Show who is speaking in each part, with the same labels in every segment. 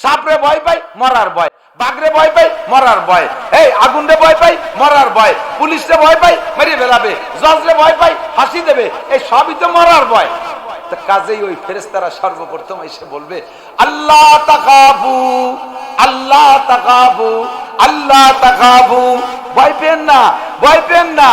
Speaker 1: সাপরে ভয় পাই, মরার ভয়। বাঘরে ভয় পাই, মরার ভয়। এই আগুনরে ভয় পাই, মরার ভয়। পুলিশরে ভয় পাই, মেরে ফেলাবে। জজরে ভয় পাই, ফাঁসি দেবে। এই সবই তো মরার ভয়। কাজেই ওই ফেরেশতারা সর্বপ্রথম এসে বলবে, আল্লাহ তাকাবু, আল্লাহ তাকাবু, আল্লাহ তাকাবু, ভয় পেন না, ভয় পেন না।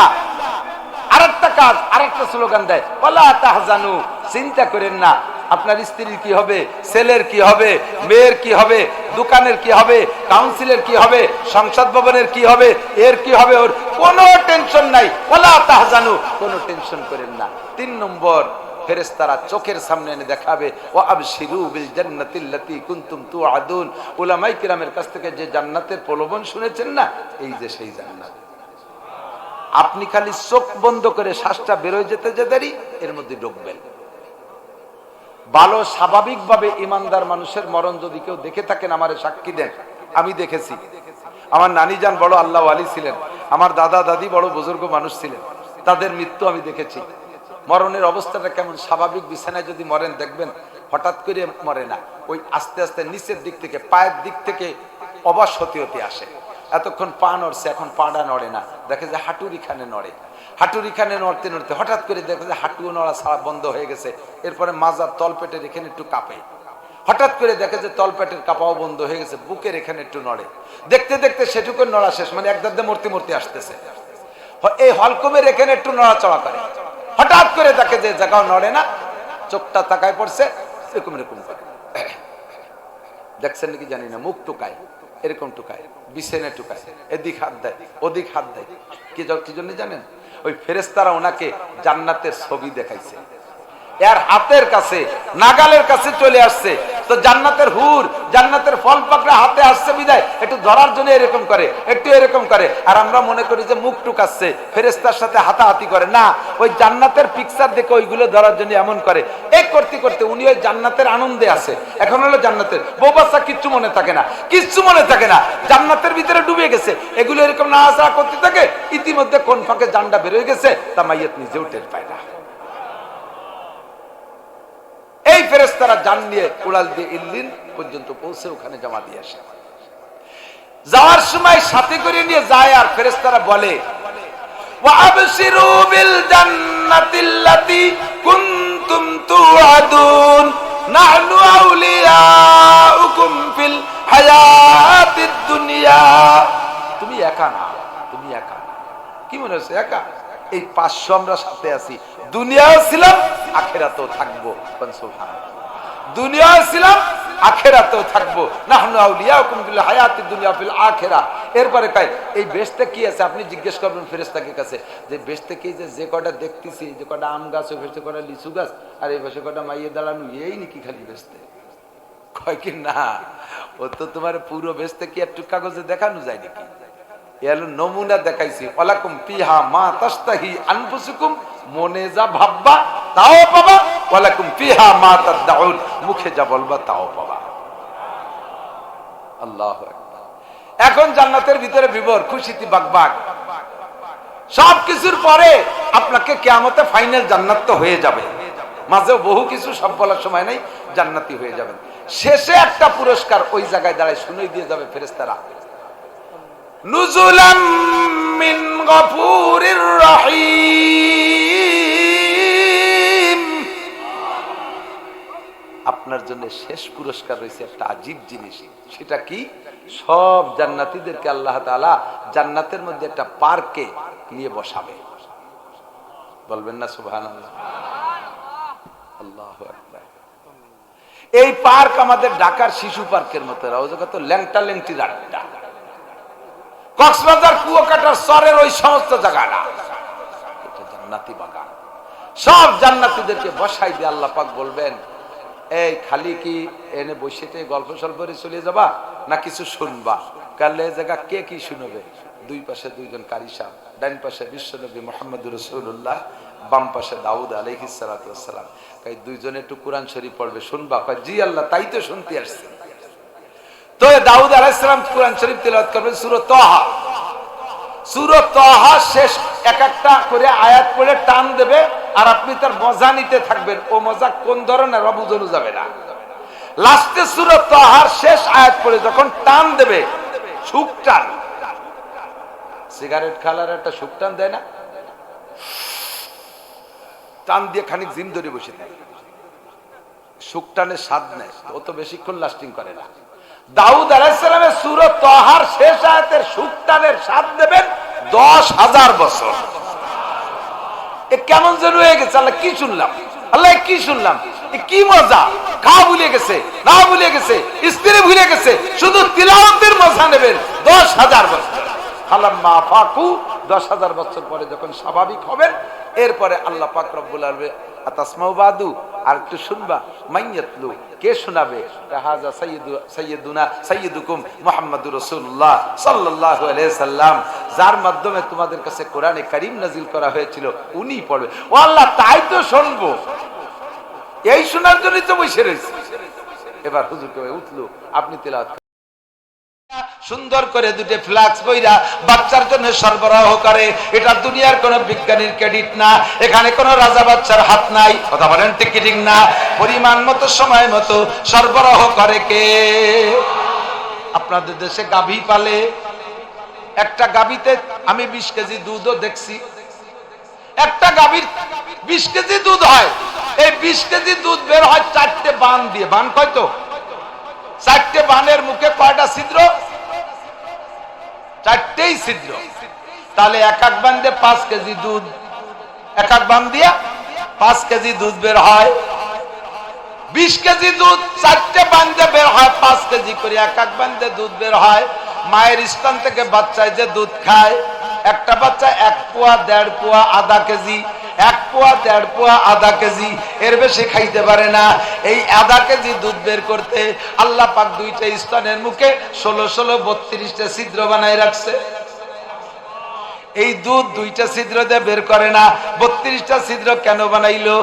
Speaker 1: আরেকটা কাজ, আরেকটা স্লোগান দেয়, ওয়ালা তাহজানু, চিন্তা করেন না, আপনার স্ত্রীর কি হবে, ছেলের কি হবে, মেয়ের কি হবে, দোকানের কি হবে, কাউন্সিলের কি হবে, সংসদ ভবনের কি হবে, এর কি হবে, ওর কোনো টেনশন নাই। ওয়ালা তাহজানু, কোনো টেনশন করেন না। 3 নম্বর, ফেরেশতারা চোখের সামনে এনে দেখাবে, ওয়া আবশিরু বিল জান্নাতিল্লাতী কুনতুম তুআদুন। উলামায়ে কিরামের কাছ থেকে যে জান্নাতের প্রলোভন শুনেছেন না, এই যে সেই জান্নাত। আপনি খালি চোখ বন্ধ করে শ্বাসটা বেরোয় যেতে যে দেরি, এর মধ্যে ঢুকবেন। ভালো স্বাভাবিকভাবে ইমানদার মানুষের মরণ যদি কেউ দেখে থাকেন, আমারে সাক্ষী দেন। আমি দেখেছি। আমার নানি যান বড় আল্লাহ ওয়ালি ছিলেন, আমার দাদা দাদি বড় বুজুর্গ মানুষ ছিলেন, তাদের মৃত্যু আমি দেখেছি। মরণের অবস্থাটা কেমন, স্বাভাবিক বিছানায় যদি মরেন দেখবেন হঠাৎ করে মরে না, ওই আস্তে আস্তে নিচের দিক থেকে, পায়ের দিক থেকে অবাস হতে হতে আসে। এতক্ষণ পা নড়ছে, এখন পাটা নড়ে না, দেখে যে হাঁটুরি খানে নড়ে। হাঁটুরি খানে নড়তে নড়তে হঠাৎ করে দেখে যে হাঁটুও নড়া ছাড়া বন্ধ হয়ে গেছে। এরপরে মাজার তলপেটের এখানে একটু কাঁপে। হঠাৎ করে দেখে যে তলপেটের কাঁপাও বন্ধ হয়ে গেছে, বুকের এখানে একটু নড়ে। দেখতে দেখতে সেটুকু নড়া শেষ, মানে এক দাদা মূর্তি মূর্তি আসতেছে। এই হলকমের এখানে একটু নড়াচড়া করে। হঠাৎ করে দেখে যে জায়গাও নড়ে না, চোখটা তাকায় পড়ছে, এরকম এরকম করে। দেখছেন নাকি জানি না, মুখ টুকায়, এরকম টুকায়, বিছানে টুকায়, এদিক হাত দেয়, ওদিক হাত দেয়। কি জন্য জানেন? ওই ফেরেশতারা ওনাকে জান্নাতের ছবি দেখাইছে। এর হাতের কাছে, নাগালের কাছে চলে আসছে। তো জান্নাতের হুর, জান্নাতের ফল পাকড়া হাতে আসছে বিদায় একটু ধরার জন্য এরকম করে, একটু এরকম করে। আর আমরা মনে করি যে মুখ টুকাচ্ছে, ফেরেশতার সাথে হাতাহাতি করে। না, ওই জান্নাতের পিকচার দেখে ওইগুলো ধরার জন্য এমন করে। এই করতে করতে উনি ওই জান্নাতের আনন্দে আছে। এখন হলো জান্নাতের বউ বাচ্চা কিচ্ছু মনে থাকে না, কিচ্ছু মনে থাকে না, জান্নাতের ভিতরে ডুবে গেছে। এগুলো এরকম নাড়াচাড়া করতে থাকে। ইতিমধ্যে কোন ফাঁকে জানটা বের হয়ে গেছে, তা মাইয়াত নিজেও টের পায় না। এই ফেরেশতারা জান নিয়ে উড়াল দিয়ে ইল্লিন পর্যন্ত পৌঁছে ওখানে জমা দিয়ে আসে। যাওয়ার সময় সাথে করে নিয়ে যায়, আর ফেরেশতারা বলে, ওয়া আবশিরু বিল জান্নাতিল্লাতী কুনতুম তুআদুন নাহনু আউলিয়াউকুম ফিল হায়াতিদ দুনিয়া। তুমি একা না, তুমি একা না। কি মনে হচ্ছে একা? এই 500 আমরা সাথে আছি। দুনিয়াও ছিলাম, আখিরাতেও থাকবো। সুবহানাল্লাহ। দুনিয়াও ছিলাম, আখিরাতেও থাকবো। নাহনু আউলিয়াউকুম ফিল হায়াতিদ দুনিয়া ফিল আখিরাহ। এরপরে কয়, এই বেহেশতে কি আছে? আপনি জিজ্ঞেস করবেন ফেরেশতাকে কাছে যে বেহেশতে কি, যে কয়টা দেখতেছি, যে কয়টা আম গাছ, ওই পাশে কয়টা লিচু গাছ, আর এই পাশে কয়টা মাইয়ে দাঁড়ানো, এই নাকি খালি বেহেশতে? কয় কি না, ও তো তোমার পুরো বেহেশতে কি একটু কাগজে দেখানো যায় নাকি? এর নমুনা দেখাইছি। ওয়ালাকুম ফিহা মা তাশতাহি আনফুসুকুম, মনে যা ভাববা তাও পাবা। ওয়ালাকুম ফিহা মা তাদউন, মুখে যা বলবা তাও পাবা। আল্লাহু আকবার। এখন জান্নাতের ভিতরে বিবর, খুশিতে বাগবাগ। সবকিছুর পরে আপনাকে কিয়ামতে ফাইনাল জান্নাত তো হয়ে যাবে। মাঝেও বহু কিছু, সব বলার সময় নাই, জান্নাতি হয়ে যাবেন। শেষে একটা পুরস্কার ওই জায়গায় দাঁড়ায় শুনিয়ে দিয়ে যাবে ফেরেশতারা, নুজুলাম মিন গফুরির রহিম। আপনার জন্য শেষ পুরস্কার রয়েছে একটা আজীব জিনিস। সেটা কি? সব জান্নাতীদেরকে আল্লাহ তাআলা জান্নাতের মধ্যে একটা পার্কে নিয়ে বসাবে। বলবেন না সুবহানাল্লাহ? আল্লাহু আকবার। এই পার্ক আমাদের ঢাকার শিশু পার্কের মতো, ওই জায়গা তো ল্যাংটা ল্যাংটি রাড্ডা। কক্সবাজার কুয়াকাটার সরের ওই সমস্ত জায়গাটা এটা জান্নাতি বাগান। সব জান্নাতীদেরকে বসাই দিয়ে আল্লাহ পাক বলবেন, এই খালি কি এনে বসেতে গল্প সল্পরে চলে যাবা, না কিছু শুনবা? কালে জায়গা কে কি শুনবে? দুই পাশে দুইজন কারি সাহেব, ডান পাশে বিশ্বনবী মুহাম্মদুর রাসূলুল্লাহ, বাম পাশে দাউদ আলাইহিস সালাতু ওয়াস সালাম। তাই দুইজনে একটু কোরআন শরীফ পড়বে, শুনবা? কয় জি আল্লাহ, তাই তো শুনতে আসছি। তো দাউদ আলাইহিস সালাম কোরআন শরীফ তেলাওয়াত করবেন সূরা তাহা। সূরা তাহা শেষ এক একটা করে আয়াত পড়ে টান দেবে, আর আপনি তার মজা নিতে থাকবেন। ও মজা কোন ধরনের বুঝানো যাবে না। লাস্টে সূরা তাহার শেষ আয়াত পড়ে যখন টান দেবে, সুখ টান, সিগারেট খালার একটা সুখ টান দেয় না, টান দিয়ে খানিক জিম ধরে বসে থাকে, সুখ টানের স্বাদ নেয়, ও তো বেশিক্ষণ লাস্টিং করে না। দাউদ আলাইহিস সালামের সূরা তাহার শেষ আয়াতের সুখ টানের স্বাদ দেবেন 10,000 বছর। এ কেমন যেন হয়ে গেছে, আল্লাহ কি শুনলাম, আল্লাহ কি শুনলাম, কি মজা, খাওয়া ভুলে গেছে, না ভুলে গেছে, স্ত্রী ভুলে গেছে, শুধু তিলাওয়াতের মজা নেবেন 10,000 বছর। ফালাম্মা ফাকু, 10,000 বছর পরে যখন স্বাভাবিক হবেন, এরপরে আল্লাহ পাক রব্বুল আলামিন আতাসমাউ বাদু, আর একটু শুনবা, মাইয়াতলু, কে শোনাবে, হাযা সাইয়্যিদুনা সাইয়্যিদুকুম মুহাম্মাদুর রাসূলুল্লাহ সাল্লাল্লাহু আলাইহি সাল্লাম, যার মাধ্যমে তোমাদের কাছে কোরআনে কারীম নাযিল করা হয়েছিল, উনি পড়বে। ও আল্লাহ, তাই তো শুনবো, এই শোনার জন্যই তো বসে রয়েছে। এবার হুজুর কবে উঠলো, আপনি তেলাওয়াত সুন্দর করে দুটো ফ্লাক্স বইরা বাচ্চার জন্য সরবরাহ করে। এটা দুনিয়ার কোন বিজ্ঞানীর ক্রেডিট না, এখানে কোন রাজা বাচ্চার হাত নাই, কথা বলেন ঠিক কি ঠিক না? পরিমাণ মতো সময় মতো সরবরাহ করে কে? আপনাদের দেশে গাভী পালে, একটা গাভীতে আমি 20 কেজি দুধও দেখছি, একটা গাভীর 20 কেজি দুধ হয়, এই 20 কেজি দুধ বের হয় 4টে বান দিয়ে। বান কয় তো? 4টে বানের মুখে কয়টা ছিদ্র? 4টেই ছিদ্র। তাহলে এক এক বান্দে 5 কেজি দুধ, এক এক বান দিয়া 5 কেজি দুধ বের হয়। 20 কেজি দুধ 4টে বান্দে বের হয় 5 কেজি করে, এক এক বান্দে দুধ বের হয়। মায়ের স্তন থেকে বাচ্চায় যে দুধ খায়, একটা বাচ্চা 1 পোয়া 1.5 পোয়া আধা কেজি, 1 পোয়া 1.5 পোয়া আধা কেজি, এর বেশি খাইতে পারে না। এই আধা কেজি দুধ বের করতে আল্লাহ পাক 2টা স্তনের মুখে 16 32টা ছিদ্র বানায় রাখছে। এই দুধ 2টা ছিদ্র দিয়ে বের করে না, 32টা ছিদ্র কেন বানাইলো?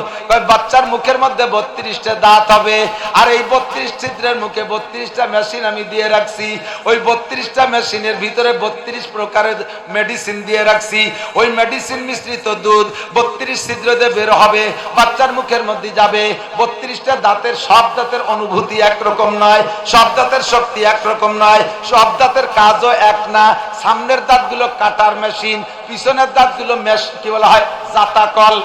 Speaker 1: বাচ্চার মুখের মধ্যে 32টা দাঁত হবে, আর এই 32 ছিদ্রের মুখে 32টা মেশিন আমি দিয়ে রাখছি। ওই 32টা মেশিনের ভিতরে 32 প্রকারের মেডিসিন দিয়ে রাখছি। ওই মেডিসিন মিশ্রিত দুধ 32 ছিদ্র দিয়ে বের হবে, বাচ্চার মুখের মধ্যে যাবে। 32টা দাঁতের, সব দাঁতের অনুভূতি একরকম নয়, সব দাঁতের শক্তি একরকম নয়, সব দাঁতের কাজও এক না। সামনের দাঁতগুলো কাটার মেশিন, পিছনের দাঁতগুলো কি বলা হয়, জাতা কল।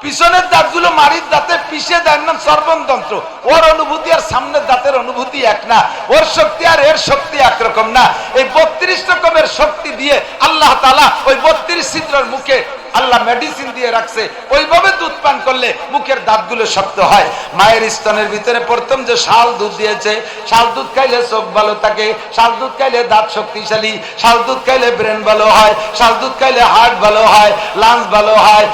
Speaker 1: পিছনের দাঁতগুলো মারির দাঁতে পিষে দেন না সর্বনতন্ত্র। ওর অনুভূতি আর সামনের দাঁতের অনুভূতি এক না, ওর শক্তি আর এর শক্তি একরকম না। এই 32 রকমের শক্তি দিয়ে আল্লাহ তাআলা ওই 32 ছিদ্রের মুখে আল্লাহ মেডিসিন দিয়ে রাখছে। ওইভাবে দুধ পান করলে মুখের দাঁতগুলো শক্ত হয়। মায়ের স্তনের ভিতরে প্রথম যে শাল দুধ দিয়েছে, শাল দুধ খাইলে চোখ ভালো থাকে, শাল দুধ খাইলে দাঁত শক্তিশালী, শাল দুধ খাইলে ব্রেন ভালো হয়, শাল দুধ খাইলে হার্ট ভালো হয়, লাংস ভালো হয়,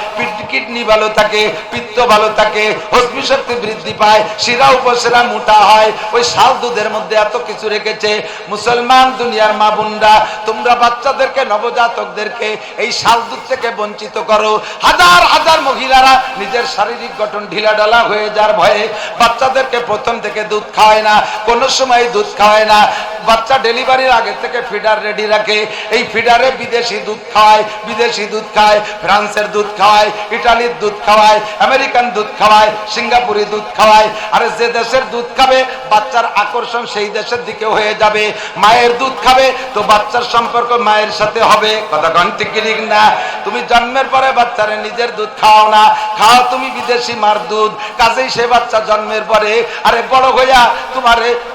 Speaker 1: কিডনি ভালো থাকে, পিত্ত ভালো থাকে, হজমি শক্তি বৃদ্ধি পায়, শিরা উপশিরা মোটা হয়। ওই শাল দুধের মধ্যে এত কিছু রেখেছে। মুসলমান দুনিয়ার মা বোনরা, তোমরা বাচ্চাদেরকে, নবজাতকদেরকে এই শাল দুধ থেকে বঞ্চিত করো। হাজার হাজার মহিলারা নিজের শারীরিক গঠন ঢিলাঢালা হয়ে যাওয়ার ভয়ে বাচ্চাদেরকে প্রথম থেকে দুধ খাওয়ায় না, কোন সময় দুধ খাওয়ায় না। বাচ্চা ডেলিভারির আগে থেকে ফিডার রেডি রাখে, এই ফিডারে বিদেশি দুধ খাওয়ায়, বিদেশি দুধ খায়, ফ্রান্সের দুধ খাওয়ায়, ইটালির দুধ খাওয়ায়, আমেরিকান দুধ খাওয়ায়, সিঙ্গাপুরি দুধ খাওয়ায়। আর যে দেশের দুধ খাবে বাচ্চার আকর্ষণ সেই দেশের দিকে হয়ে যাবে। মায়ের দুধ খাবে তো বাচ্চার সম্পর্ক মায়ের সাথে হবে, কথা কোন ঠিক না? তুমি জন্মের পরে বাচ্চারে নিজের দুধ খাও না, খাও তুমি বিদেশি মার দুধ। কাজেই সে বাচ্চা জন্মের পরে আরে বড় হইয়া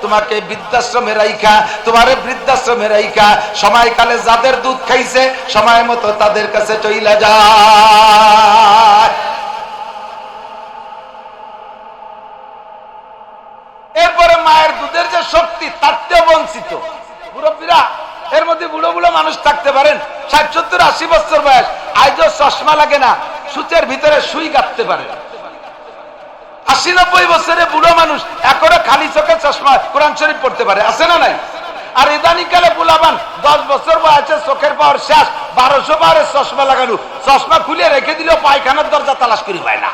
Speaker 1: তোমাকে বৃদ্ধাশ্রমে রাইখা, তোমারে বৃদ্ধাশ্রমে রাইখা সময়কালে যাদের দুধ খাইছে সময় মতো তাদের কাছে চইলা যায়। এরপরে মায়ের দুধের যে শক্তি তার চেয়ে বঞ্চিত মুরব্বীরা। এর মধ্যে বুড়ো বুড়ো মানুষ থাকতে পারেন, 60 70 80 বছর বয়স, আজও চশমা লাগে না, সুচের ভিতরে সুই গাঁথতে পারে। 80 90 বছরে বুড়ো মানুষ একেবারে খালি চোখে চশমা কোরআন শরীফ পড়তে পারে, আছে না নাই? আর ইদানিকালে বুলাবান 10 বছর বয়সে চোখের পাওয়ার শেষ, 1200 বারের চশমা লাগানো, চশমা খুলে রেখে দিলেও পায়খানার দরজা তালাশ করি পায় না।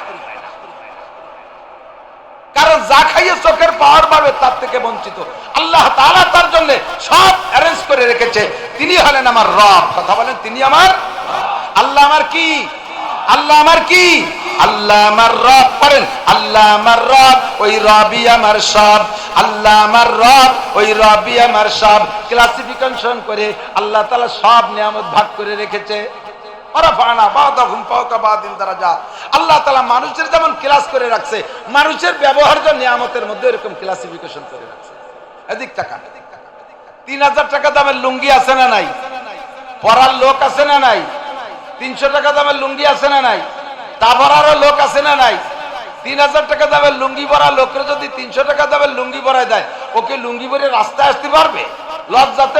Speaker 1: কারণ যা খাইয়ে চোখের পাওয়ার পাবে তার থেকে বঞ্চিত। আল্লাহ তাআলা তার জন্য সব অ্যারেঞ্জ করে রেখেছে। তিনি হলেন আমার রব, কথা বলেন তিনি আমার। আল্লাহ আমার কি? আল্লাহ আমার কি? আল্লাহ আমার রব, করেন আল্লাহ আমার রব, ওই রবই আমার সব, আল্লাহ আমার রব, ওই রবই আমার সব। ক্লাসিফিকেশন করে আল্লাহ তাআলা সব নিয়ামত ভাগ করে রেখেছে। আল্লাহ তাআলা মানুষের যেমন ক্লাস করে রাখছে, মানুষের ব্যবহার্য নিয়ামতের মধ্যে এরকম ক্লাসিফিকেশন করে রাখছে। এদিক টাকা 3000 টাকা দামের লুঙ্গি আছে না নাই? পরার লোক আছে না নাই? 300 টাকা দামের লুঙ্গি আছে না নাই? তা পরারও লোক আছে না নাই? 3000 টাকা দামের লুঙ্গি পরা লোকের যদি 300 টাকা দামের লুঙ্গি পরায় দেয়, ওকে লুঙ্গি পরে রাস্তায় আসতে পারবে? লজ্জাতে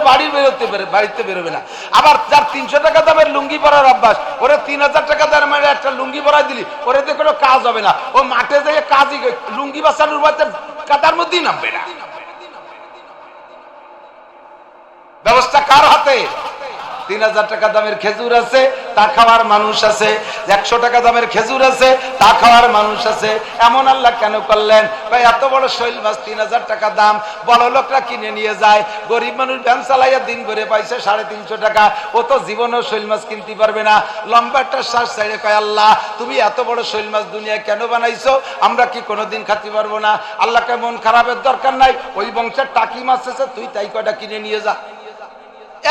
Speaker 1: বাড়িতে বেরোবে না। আবার যার 300 টাকা দামের লুঙ্গি পরার অভ্যাস, ওরে 3000 টাকা দামের একটা লুঙ্গি পরাই দিলি, ওরে তো কোনো কাজ হবে না। ও মাঠে যেয়ে কাজই, লুঙ্গি বাঁচানোর মধ্যে কাতার মধ্যেই নামবে না। ব্যবস্থা কার হাতে? 3000 টাকা দামের খেজুর আছে, তা খাওয়ার মানুষ আছে। 100 টাকা দামের খেজুর আছে, তা খাওয়ার মানুষ আছে। এমন আল্লাহ কেন করলেন? ভাই এত বড় শৈল মাছ 3000 টাকা দাম, বড় লোকরা কিনে নিয়ে যায়, গরিব মানুষ ভ্যান চালাইয়া দিন ভরে পাইছে 350 টাকা, ও তো জীবনেও শৈল মাছ কিনতে পারবে না। লম্বা একটা শ্বাস ছেড়ে কয়, আল্লাহ তুমি এত বড় শৈল মাছ দুনিয়ায় কেন বানাইছো? আমরা কি কোনোদিন খাতে পারবো না? আল্লাহকে মন খারাপের দরকার নাই, ওই বংশের টাকি মাছ আছে, তুই তাই কয়টা কিনে নিয়ে যা।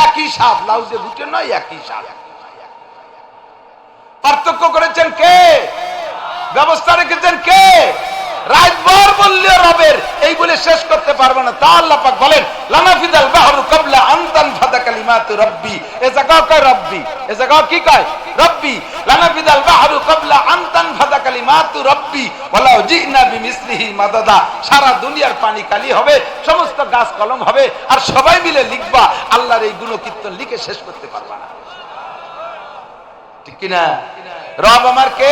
Speaker 1: একই স্বাদ, লাউজে বুটে নয়, একই স্বাদ। পার্থক্য করেছেন কে? ব্যবস্থা রেখেছেন কে? রাতভর বললেও রবের, এই বলে শেষ করতে পারবো না। তা আল্লাহ পাক বলেন, লানাফিদাল বাহরু কাবলা আন তানফাদা কালিমাতু রাব্বি। এ জায়গা কয় রব্বি, এ জায়গা কি কয়? রব্বি। লানাফিদাল বাহরু কাবলা আন তানফাদা কালিমাতু রাব্বি ওয়ালাউ জিনা বিমিসলিহি মাদাদা। সারা দুনিয়ার পানি কালি হবে, সমস্ত গাছ কলম হবে, আর সবাই মিলে লিখবা, আল্লাহর এই গুণকীর্তন লিখে শেষ করতে পারবা না। ঠিক কি না? রব আমার কে?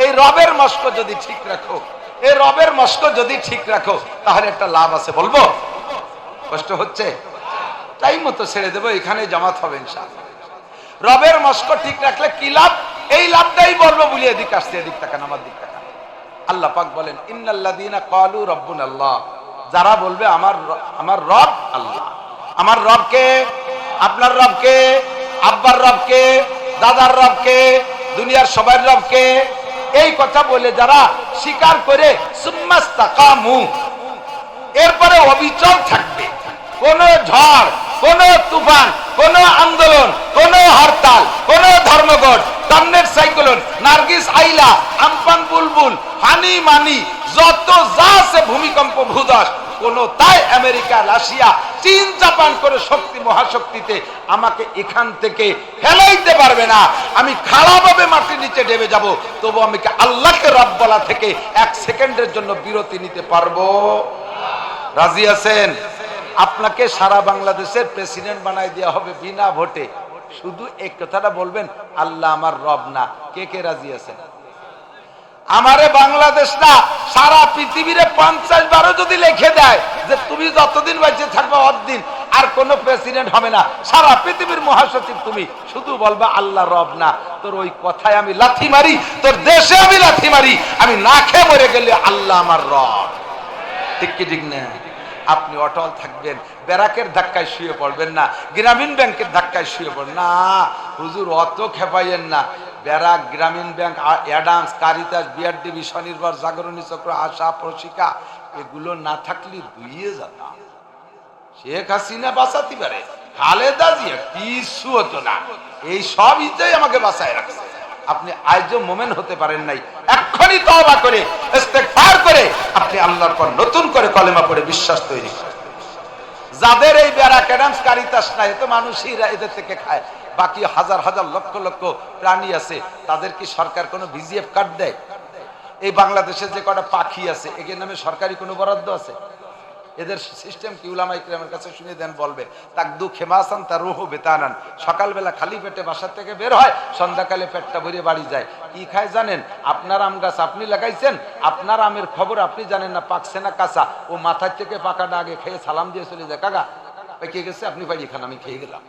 Speaker 1: এই রবের মস্ক যদি ঠিক রাখো, এই রবের মস্ক যদি ঠিক রাখো, তাহলে একটা লাভ আছে। বলবো? কষ্ট হচ্ছে? টাইম মতো ছেড়ে দেবো, এখানে জামাত হবে ইনশাআল্লাহ। রবের মস্ক ঠিক রাখলে কি লাভ, এই লাভটাই বলবো। বলি এদিক আসছে, এদিক তাকান, আমার দিক তাকান। আল্লাহ পাক বলেন, ইন্নাল্লাযীনা ক্বালু রাব্বুনাল্লাহ, যারা বলবে আমার রব আল্লাহ। আমার রবকে, আপনার রবকে, আব্বার রবকে, দাদার রবকে, দুনিয়ার সবার রবকে, এই কথা বলে যারা স্বীকার করে সুম্মাস্তাকামু, এরপরে অবিচল থাকবে, কোন ঝড়, কোন তুফান, কোন আন্দোলন, কোন হরতাল, কোন ধর্মঘট, টর্নেড সাইক্লোন, নার্গিস আইলা, আমপান বুলবুল, হানি মানি, যত যা আছে, ভূমিকম্প, ভূধস, কোন তাই আমেরিকা, রাশিয়া, চীন, জাপান করে শক্তি মহাশক্তিতে আমাকে এখান থেকে ফেলাইতে পারবে না। আমি খাড়াভাবে মাটির নিচে ডেবে যাব, তবু আমি আল্লাহকে রব বলা থেকে 1 সেকেন্ডের জন্য বিরতি নিতে পারবো? রাজি আছেন? আপনাকে সারা বাংলাদেশের প্রেসিডেন্ট বানাই দেওয়া হবে বিনা ভোটে, শুধু এই কথাটা বলবেন, আল্লাহ আমার রব না। কে কে রাজি আছেন? আমারে বাংলাদেশ না, সারা পৃথিবীরে 50 বারও যদি লিখে দেয় যে তুমি যতদিন বেঁচে থাকবে অতদিন আর কোন প্রেসিডেন্ট হবে না, সারা পৃথিবীর মহাসচিব তুমি, শুধু বলবা আল্লাহ রব না, তোর ওই কথায় আমি লাথি মারি, তোর দেশে আমি লাথি মারি, আমি না খেয়ে মরে গেলে আল্লাহ আমার রব। ঠিক কি ঠিক না? আপনি অটল থাকবেন, ব্যারাকের ধাক্কায় শুয়ে পড়বেন না, গ্রামীণ ব্যাংকের ধাক্কায় শুয়ে পড়বেন না। হুজুর অত খেপাইয়েন না। ব্যারাক, গ্রামীণ ব্যাংক, অ্যাডামস, কারিতাস, বিআরডিবি, স্বনির্ভর, জাগরণী চক্র, আশা, প্রশিকা, এগুলো না থাকলে দুইয়ে যেত। শেখ হাসিনা বাঁচাতে পারে, খালেদা জিয়া কিছু হতো না। এই সব ইচ্ছাই আমাকে বাঁচায় রাখছে। আপনি আজও মোমেন হতে পারেন নাই, এক্ষুনি তওবা করে ইস্তেগফার করে আপনি আল্লাহর পর নতুন করে কলেমা পড়ে বিশ্বাস তৈরি করেন। যাদের এই ব্যারাক, অ্যাডামস, কারিতাস নাই, এত মানুষই এদের থেকে খায়, বাকি হাজার হাজার লক্ষ লক্ষ প্রাণী আছে, তাদের কি সরকার কোনো ভিজিএফ কার্ড দেয়? এই বাংলাদেশে যে কটা পাখি আছে, এদের নামে সরকারি কোনো বরাদ্দ আছে? এদের সিস্টেম কি? উলামায়ে কিরামের কাছে শুনে দেন, বলবে তাকদু খেমাসান তার রুহু বেতানান। সকালবেলা খালি পেটে বাসা থেকে বের হয়, সন্ধ্যাকালে পেটটা ভরে বাড়ি যায়। কি খায় জানেন? আপনার আম গাছ আপনি লাগাইছেন, আপনার আমের খবর আপনি জানেন না পাকছে না কাঁচা, ও মাথার থেকে পাকাটা আগে খেয়ে সালাম দিয়ে চলে যায়, কাকা পেকে গেছে, আপনি পাইয়ে খান, আমি খেয়ে গেলাম।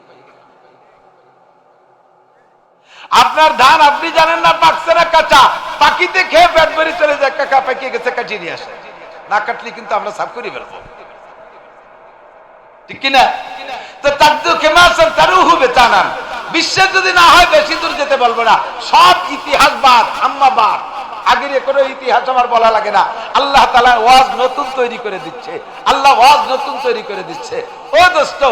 Speaker 1: আপনার ধান আপনি জানেন না পাকছে না কাঁচা, পাকিতে খেয়ে পেট ভরে চলে যায়, কাকা পেকে গেছে, কাটিয়ে নিয়ে আসে। না কাটলে কিন্তু আমরা সাফ করে ফেলবো, ঠিক কিনা? তো তাকদু খেমাসান তারুহু বেতানান, বিশ্বাস যদি না হয় বেশি দূর যেতে বলবো না, সব ইতিহাসবাদ আম্মাবাদ, আগের কোনো ইতিহাস আমার বলা লাগে না। আল্লাহ তাআলা ওয়াজ নতুন তৈরি করে দিচ্ছে, আল্লাহ ওয়াজ নতুন তৈরি করে দিচ্ছে। ও দোস্ত,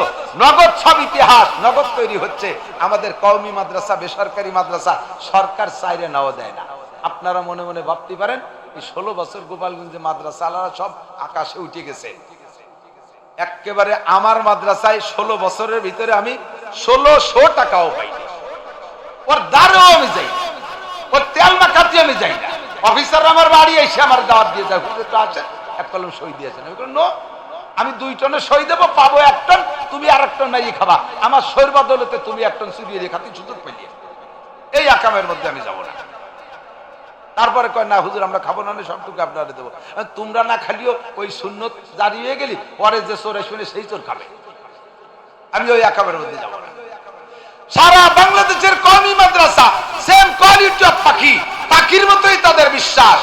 Speaker 1: নগদ সব ইতিহাস নগদ তৈরি হচ্ছে। আমাদের কওমি মাদ্রাসা, বেসরকারি মাদ্রাসা সরকার চাইরে নাও দেয় না। আপনারা মনে মনে ভাবতে পারেন এই 16 বছর গোপালগঞ্জে মাদ্রাসা আলারা সব আকাশে উঠে গেছে। একেবারে আমার মাদ্রাসায় 16 বছরের ভিতরে আমি 1600 টাকাও পাই, ওর দ্বারেও আমি যাই, ওর তেল মাখাতে আমি যাই না। অফিসার আমার বাড়ি এসে আমার দাওয়াত দিয়ে যায়, হুজুর তো আছে, এক কলম সই দিয়েছেন। আমি বলি নো, আমি 2 টনে সই দেবো, পাবো 1 টন, তুমি আর 1 টন মারিয়ে খাবা। আমার সইর বদলতে তুমি 1 টন চুরিয়ে দিয়ে খাতে সুযোগ পেলিয়ে, এই আকামের মধ্যে আমি যাবো না। তারপরে কয় না হুজুর আমরা খাবো না, সবটুকু আপনারা দেবো। তোমরা না খালিও ওই সুন্নত জারি হয়ে গেলি, পরে যে চোর শুনে সেই চোর খাবে। আমি ওই আকামের মধ্যে যাবো না। সারা বাংলাদেশের কওমি মাদ্রাসা সেম কোয়ালিটি অফ পাখি, পাখির মতোই তাদের বিশ্বাস।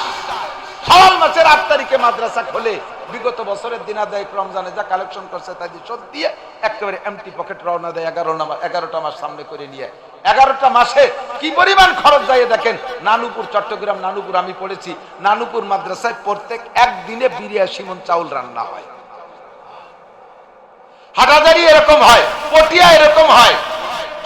Speaker 1: শাওয়াল মাসের 8 তারিখে মাদ্রাসা খোলে, বিগত বছরের দিন আদায় রমজানে যা কালেকশন করছে তাই দিয়ে শোধ দিয়ে একেবারে এমটি পকেট রওনা দেয়। 11টা মাস সামনে করে নিয়ে 11টা মাসে কি পরিমাণ খরচ যায় দেখেন। নানুপুর, চট্টগ্রাম নানুপুর আমি পড়েছি, নানুপুর মাদ্রাসায় প্রত্যেক একদিনে 82 মণ চাউল রান্না হয়। হাটাজারি এরকম হয়, পটিয়া এরকম হয়,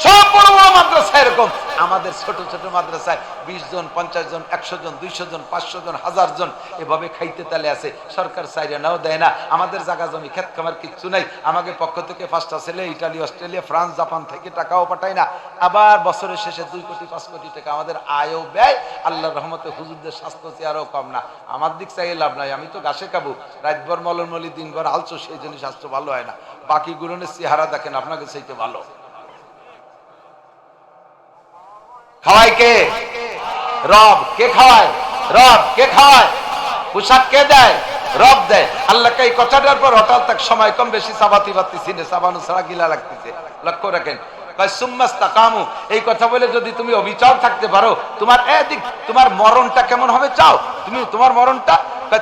Speaker 1: সব বড় বড় মাদ্রাসা এরকম। আমাদের ছোট ছোট মাদ্রাসায় 20 জন, 50 জন, 100 জন, 200 জন, 500 জন, 1000 জন এভাবে খাইতে তালে আছে। সরকার চাইরে নাও দেয় না। আমাদের জায়গা জমি ক্ষেত খামার কিচ্ছু নাই। আমাকে পক্ষ থেকে 5টা ছেলে ইটালি, অস্ট্রেলিয়া, ফ্রান্স, জাপান থেকে টাকাও পাঠায় না। আবার বছরের শেষে 2 কোটি 5 কোটি টাকা আমাদের আয়ও ব্যয়। আল্লাহর রহমতে হুজুরদের স্বাস্থ্য চেয়ারও কম না। আমার দিক চাইয়ে লাভ নাই, আমি তো ঘাসে খাবো, রাতভর মলনমলি, দিনভর আলছো, সেই জন্য স্বাস্থ্য ভালো হয় না। বাকি গুলোনের চেহারা দেখেন আপনাকে চাইতে ভালো। খাওয়ায় কে? রব। কে খাওয়ায়? রব। কে খাওয়ায়? পোশাক কে দেয়? রব দেয়। আল্লাহকে এই কথাটার পর হঠাৎ এক সময় কম বেশি চাবাতি পারতেছি না, চাবানো ছাড়া গিলা লাগতেছে। লক্ষ্য রাখেন, সুম্মাস্তাকামু, এই কথা বলে যদি তুমি অবিচল থাকতে পারো, তোমার এদিক তোমার মরণটা কেমন হবে চাও তুমি? তোমার মরণটা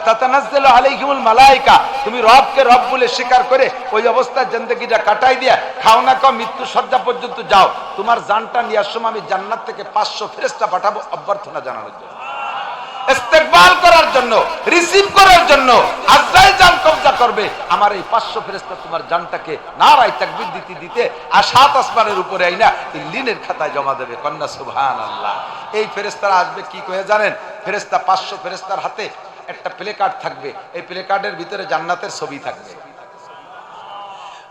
Speaker 1: তাতানাজ্জালু আলাইহিমুল মালায়েকা, তুমি রবকে রব বলে স্বীকার করে ওই অবস্থায় জিন্দেগিটা কাটাই দিয়া খাও না খাও মৃত্যু সজ্জা পর্যন্ত যাও। তোমার জানটা নেওয়ার সময় আমি জান্নাত থেকে 500 ফেরেশতা পাঠাবো অভ্যর্থনা জানানোর জন্য, ইস্তেকবাল করার জন্য, রিসিভ করার জন্য। আজরাইল জান কবজা করবে, আমার এই 500 ফেরেশতা তোমার জানটাকে নারায়ে তাকবীর দিতে দিতে আর 7 আসমানের উপরে আইনা লিনের খাতায় জমা দেবে। কন্যা সুবহানাল্লাহ। এই ফেরেশতারা আসবে কি কয়ে জানেন? ফেরেশতা 500 ফেরেশতার হাতে একটা প্লে কার্ড থাকবে, এই প্লে কার্ডের ভিতরে জান্নাতের ছবি থাকবে।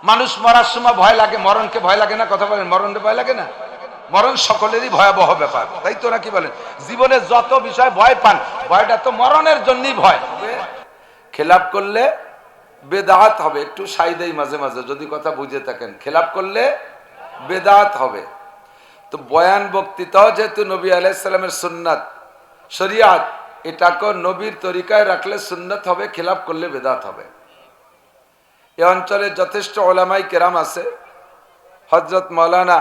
Speaker 1: মানুষ মরার সময় ভয় লাগে, মরণকে ভয় লাগে না? কথা বলেন, মরণকে ভয় লাগে না? মরণ সকলেরই ভয়াবহ ব্যাপার, তাই তো নাকি বলেন? জীবনে যত বিষয় ভয় পান, ভয়টা তো মরণের জন্যই ভয়। খেলাপ করলে বেদাত হবে, একটু সাইদেই মাঝে মাঝে যদি কথা বুঝে থাকেন। খেলাপ করলে বেদাত হবে। তো বয়ান বক্তৃতাও যেহেতু নবী আলাইহিস সালামের সুন্নাত, শরিয়াত, এটাকে নবীর তরিকায় রাখলে সুন্নাত হবে, খেলাপ করলে বেদাত হবে। এ অঞ্চলে যথেষ্ট ওলামাই কেরাম আছে। হযরত মাওলানা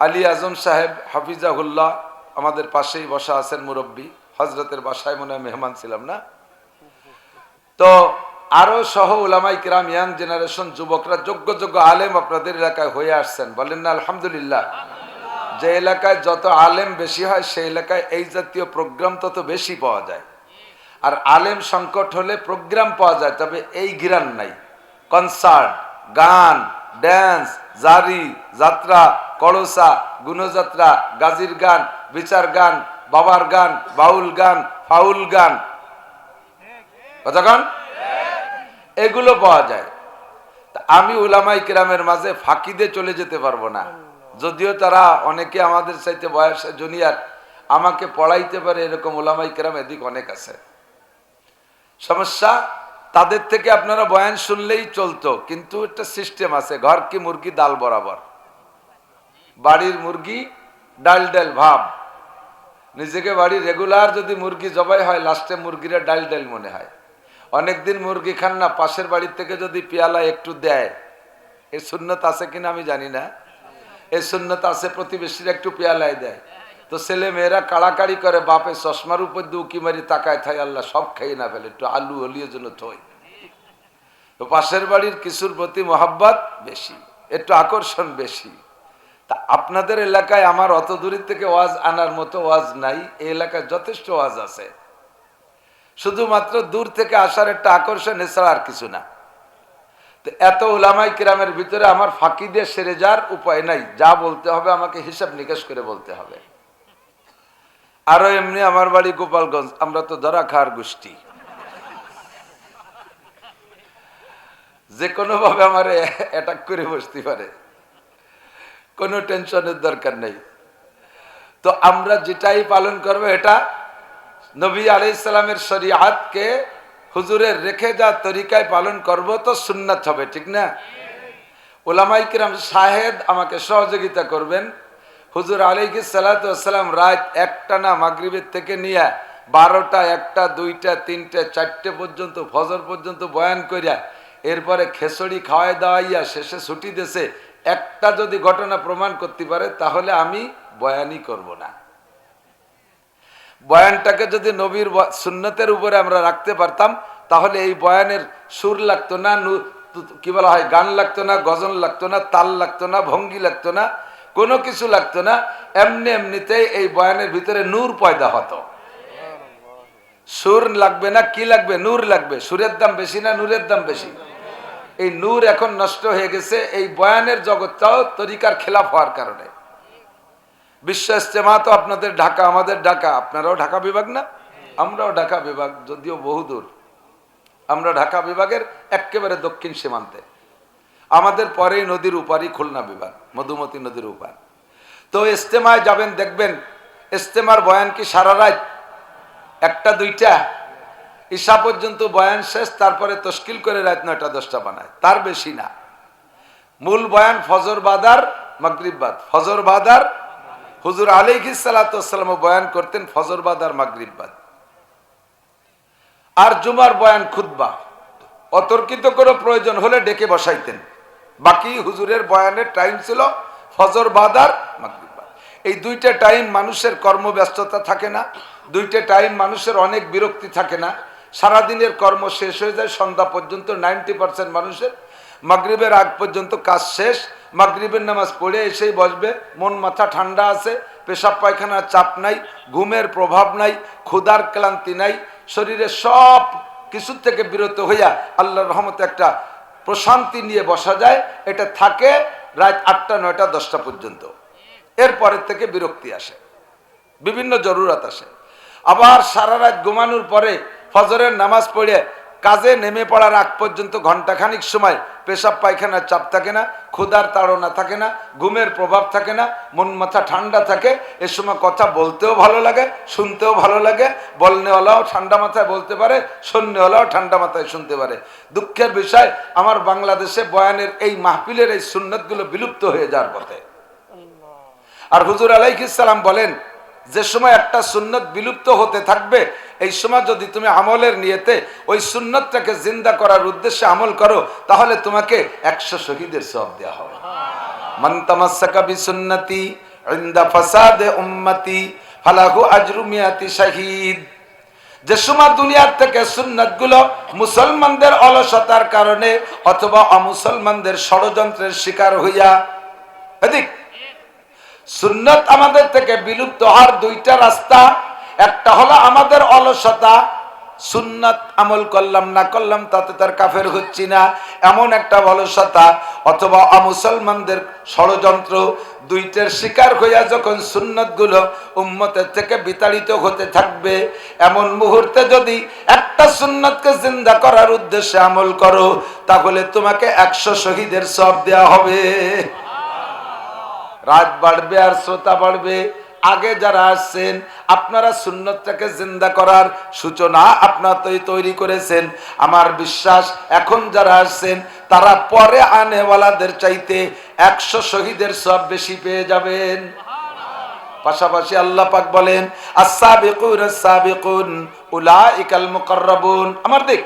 Speaker 1: আলী আজম সাহেব হাফিজাহুল্লাহ আমাদের পাশেই বসা আছেন, মুরব্বী। হযরতের বাসায় মনে হয় মেহমান ছিলাম না তো, আরো সহ উলামাই কিরাম, ইয়াং জেনারেশন, যুবকরা, যোগ্য যোগ্য আলেম আপনাদের এলাকায় হয়ে আসছেন, বলেন না আলহামদুলিল্লাহ। যে এলাকায় যত আলেম বেশি হয় সেই এলাকায় এই জাতীয় প্রোগ্রাম তত বেশি পাওয়া যায়। আর আলেম সংকট হলে প্রোগ্রাম পাওয়া যায়, তবে এই ঘিরান নাই। কনসার্ট, গান, ড্যান্স, জারি, যাত্রা, কলসা, গুণযাত্রা, গাজীর গান, বিচার গান, বাবার গান, বাউল গান, ফাউল গান, কতক্ষণ এগুলো পাওয়া যায়। আমি উলামায়ে কিরামের মাঝে ফাঁকিতে চলে যেতে পারবো না, যদিও তারা অনেকে আমাদের চাইতে বয়সে জুনিয়র, আমাকে পড়াইতে পারে এরকম উলামায়ে কিরাম এদিক অনেক আছে। সমস্যা, তাদের থেকে আপনারা বয়ান শুনলেই চলতো, কিন্তু একটা সিস্টেম আছে, ঘর কি মুরগি ডাল বরাবর। বাড়ির মুরগি ডাল ডাল ভাব। নিজেকে বাড়ি রেগুলার যদি মুরগি জবাই হয়, লাস্টে মুরগিরা ডাল ডাল মনে হয়। অনেকদিন মুরগি খান না, পাশের বাড়ির থেকে যদি পেয়ালা একটু দেয়, এই সুন্নত আছে কিনা আমি জানি না, এই সুন্নত আছে, প্রতিবেশীরা একটু পেয়ালায় দেয়। তো ছেলে মেয়েরা কাড়াকাড়ি করে, বাপে চশমার উপর দিয়ে উকি মারি তাকায় থাই, আল্লাহ সব খাই না ফেলে, একটু আলু হলিয়ে জন্য থই। তো পাশের বাড়ির কিছুর প্রতি মহাব্বত বেশি, একটু আকর্ষণ বেশি। তা আপনাদের এলাকায় আমার অত দূরের থেকে ওয়াজ আনার মতো ওয়াজ নাই, এই এলাকায় যথেষ্ট ওয়াজ আছে, শুধুমাত্র দূর থেকে আসার একটা আকর্ষণ, এছাড়া আর কিছু না। তো এত উলামায়ে কিরামের ভিতরে আমার ফাঁকি দিয়ে সেরে যাওয়ার উপায় নাই, যা বলতে হবে আমাকে হিসাব নিকাশ করে বলতে হবে। আরো এমনি আমার বাড়ি গোপালগঞ্জ, আমরা তো ধরা খাওয়ার গোষ্ঠী, যে কোনো ভাবে আমার অ্যাটাক করে বসতে পারে, কোনো টেনশনের দরকার নেই। তো আমরা যেটাই পালন করব এটা নবী আলাইহিস সালামের শরীয়তকে হুজুরের রেখে যা তরিকায় পালন করব তো সুন্নাত হবে, ঠিক না? উলামায়ে কিরাম শাহেদ আমাকে সহযোগিতা করবেন। হুজুর আলাইহিস সালাতু ওয়াস সালাম রাত একটানা মাগরিবের থেকে নিয়ে 12টা, 1টা, 2টা, 3টে, 4টে পর্যন্ত, ফজর পর্যন্ত বয়ান করিয়া এরপরে খেচড়ি খাওয়াই দাওয়াইয়া শেষে ছুটি দেশে একটা যদি ঘটনা প্রমাণ করতে পারে তাহলে আমি বয়ানই করব না। বয়ানটাকে যদি নবীর সুন্নতের উপরে আমরা রাখতে পারতাম তাহলে এই বয়ানের সুর লাগতো না, কি বলা হয়, গান লাগতো না, গজল লাগতো না, তাল লাগতো না, ভঙ্গি লাগতো না, কোনো কিছু লাগতো না। এমনি এমনিতেই এই বয়ানের ভিতরে নূর পয়দা হতো। সুর লাগবে না, কি লাগবে? নূর লাগবে। সুরের দাম বেশি না নূরের দাম বেশি? এই নূর এখন নষ্ট হয়ে গেছে এই বয়ানের জগৎটাও তরিকার খেলাফ হওয়ার কারণে। বিশ্ব ইজতেমা তো আপনাদের ঢাকা, আমাদের ঢাকা, আপনারাও ঢাকা বিভাগ না? আমরাও ঢাকা বিভাগ, যদিও বহুদূর। আমরা ঢাকা বিভাগের একেবারে দক্ষিণ সীমান্তে, আমাদের পরেই নদীর উপারই খুলনা বিভাগ, মধুমতি নদীর উপার। তো ইজতেমায় যাবেন, দেখবেন ইজতেমার বয়ান কি সারা রাত 1টা 2টা ঈশা পর্যন্ত বয়ান শেষ, তারপরে তশকিল করে রাত 9টা 10টা বানায়, তার বেশি না। মূল বয়ান ফজর বাদার মাগরিব বাদ, ফজর বাদার। হুজুর আলাইহিস সালাতু ওয়াস সালাম বয়ান করতেন ফজর বাদার মাগরিব বাদ। আর জুমার বয়ান খুতবা অতর্কিত করে প্রয়োজন হলে ডেকে বসাইতেন। বাকি হুজুরের বয়ানের টাইম ছিল ফজর বাদার মাগরিব বাদ। এই 2টা টাইম মানুষের কর্মব্যস্ততা থাকে না, 2টা টাইম মানুষের অনেক বিরক্তি থাকে না, সারাদিনের কর্ম শেষ হয়ে যায় সন্ধ্যা পর্যন্ত। 90% মানুষের মাগরিবের আগ পর্যন্ত কাজ শেষ, মাগরিবের নামাজ পড়ে এসেই বসবে, মন মাথা ঠান্ডা আছে, পেশাব পায়খানার চাপ নাই, ঘুমের প্রভাব নাই, ক্ষুধার ক্লান্তি নাই, শরীরে সব কিছু থেকে বিরত হইয়া আল্লাহর রহমতে একটা প্রশান্তি নিয়ে বসা যায়। এটা থাকে রাত 8টা 9টা 10টা পর্যন্ত। এরপরের থেকে বিরক্তি আসে, বিভিন্ন জরুরত আসে। আবার সারা রাত ঘুমানোর পরে ফজরের নামাজ পড়ে কাজে নেমে পড়ার আগ পর্যন্ত ঘন্টাখানিক সময় পেশাব পায়খানার চাপ থাকে না, ক্ষুধার তাড়না থাকে না, ঘুমের প্রভাব থাকে না, মন মাথা ঠান্ডা থাকে। এ সময় কথা বলতেও ভালো লাগে, শুনতেও ভালো লাগে। বলনেওয়ালাও ঠান্ডা মাথায় বলতে পারে, শুননেওয়ালাও ঠান্ডা মাথায় শুনতে পারে। দুঃখের বিষয় আমার বাংলাদেশে বয়ানের এই মাহফিলের এই সুন্নতগুলো বিলুপ্ত হয়ে যাওয়ার পথে। আর হুজুর আলাইহিস সালাম বলেন যে সময় একটা সুন্নত বিলুপ্ত হতে থাকবে এই সময় যদি তুমি আমলের নিয়তে ওই সুন্নতটাকে জিন্দা করার উদ্দেশ্যে আমল করো তাহলে তোমাকে 100 শহীদের সওয়াব দেওয়া হবে। মান তামাসসাকা বিসুন্নতি ইনদা ফাসাদে উম্মতি ফালাহু আজরু মিয়াতি শাহীদ। যে সময় দুনিয়ার থেকে সুন্নতগুলো মুসলমানদের অলসতার কারণে অথবা অমুসলমানদের ষড়যন্ত্রের শিকার হইয়া, এদিক সুন্নত আমাদের থেকে বিলুপ্ত হওয়ার 2টা রাস্তা। একটা হলো আমাদের অলসতা, সুন্নত আমল করলাম না করলাম তাতে তার কাফের হচ্ছি না, এমন একটা অলসতা, অথবা অমুসলমানদের ষড়যন্ত্র। 2টার শিকার হইয়া যখন সুন্নতগুলো উম্মতের থেকে বিতাড়িত হতে থাকবে এমন মুহূর্তে যদি একটা সুন্নতকে জিন্দা করার উদ্দেশ্যে আমল করো তাহলে তোমাকে 100 শহীদের সওয়াব দেওয়া হবে। রাত বাড়বে আর শ্রোতা বাড়বে। আগে যারা আসছেন আপনারা সুন্নতটাকে জিন্দা করার সূচনা আপনারা তৈরি করেছেন। আমার বিশ্বাস এখন যারা আসছেন তারা পরে আনেওয়ালাদের চাইতে 100 শহীদের সওয়াব বেশি পেয়ে যাবেন। পাশাপাশি আল্লাহ পাক বলেন আস-সাবিকুন আস-সাবিকুন উলাইকাল মুকাররাবুন। আমার দিক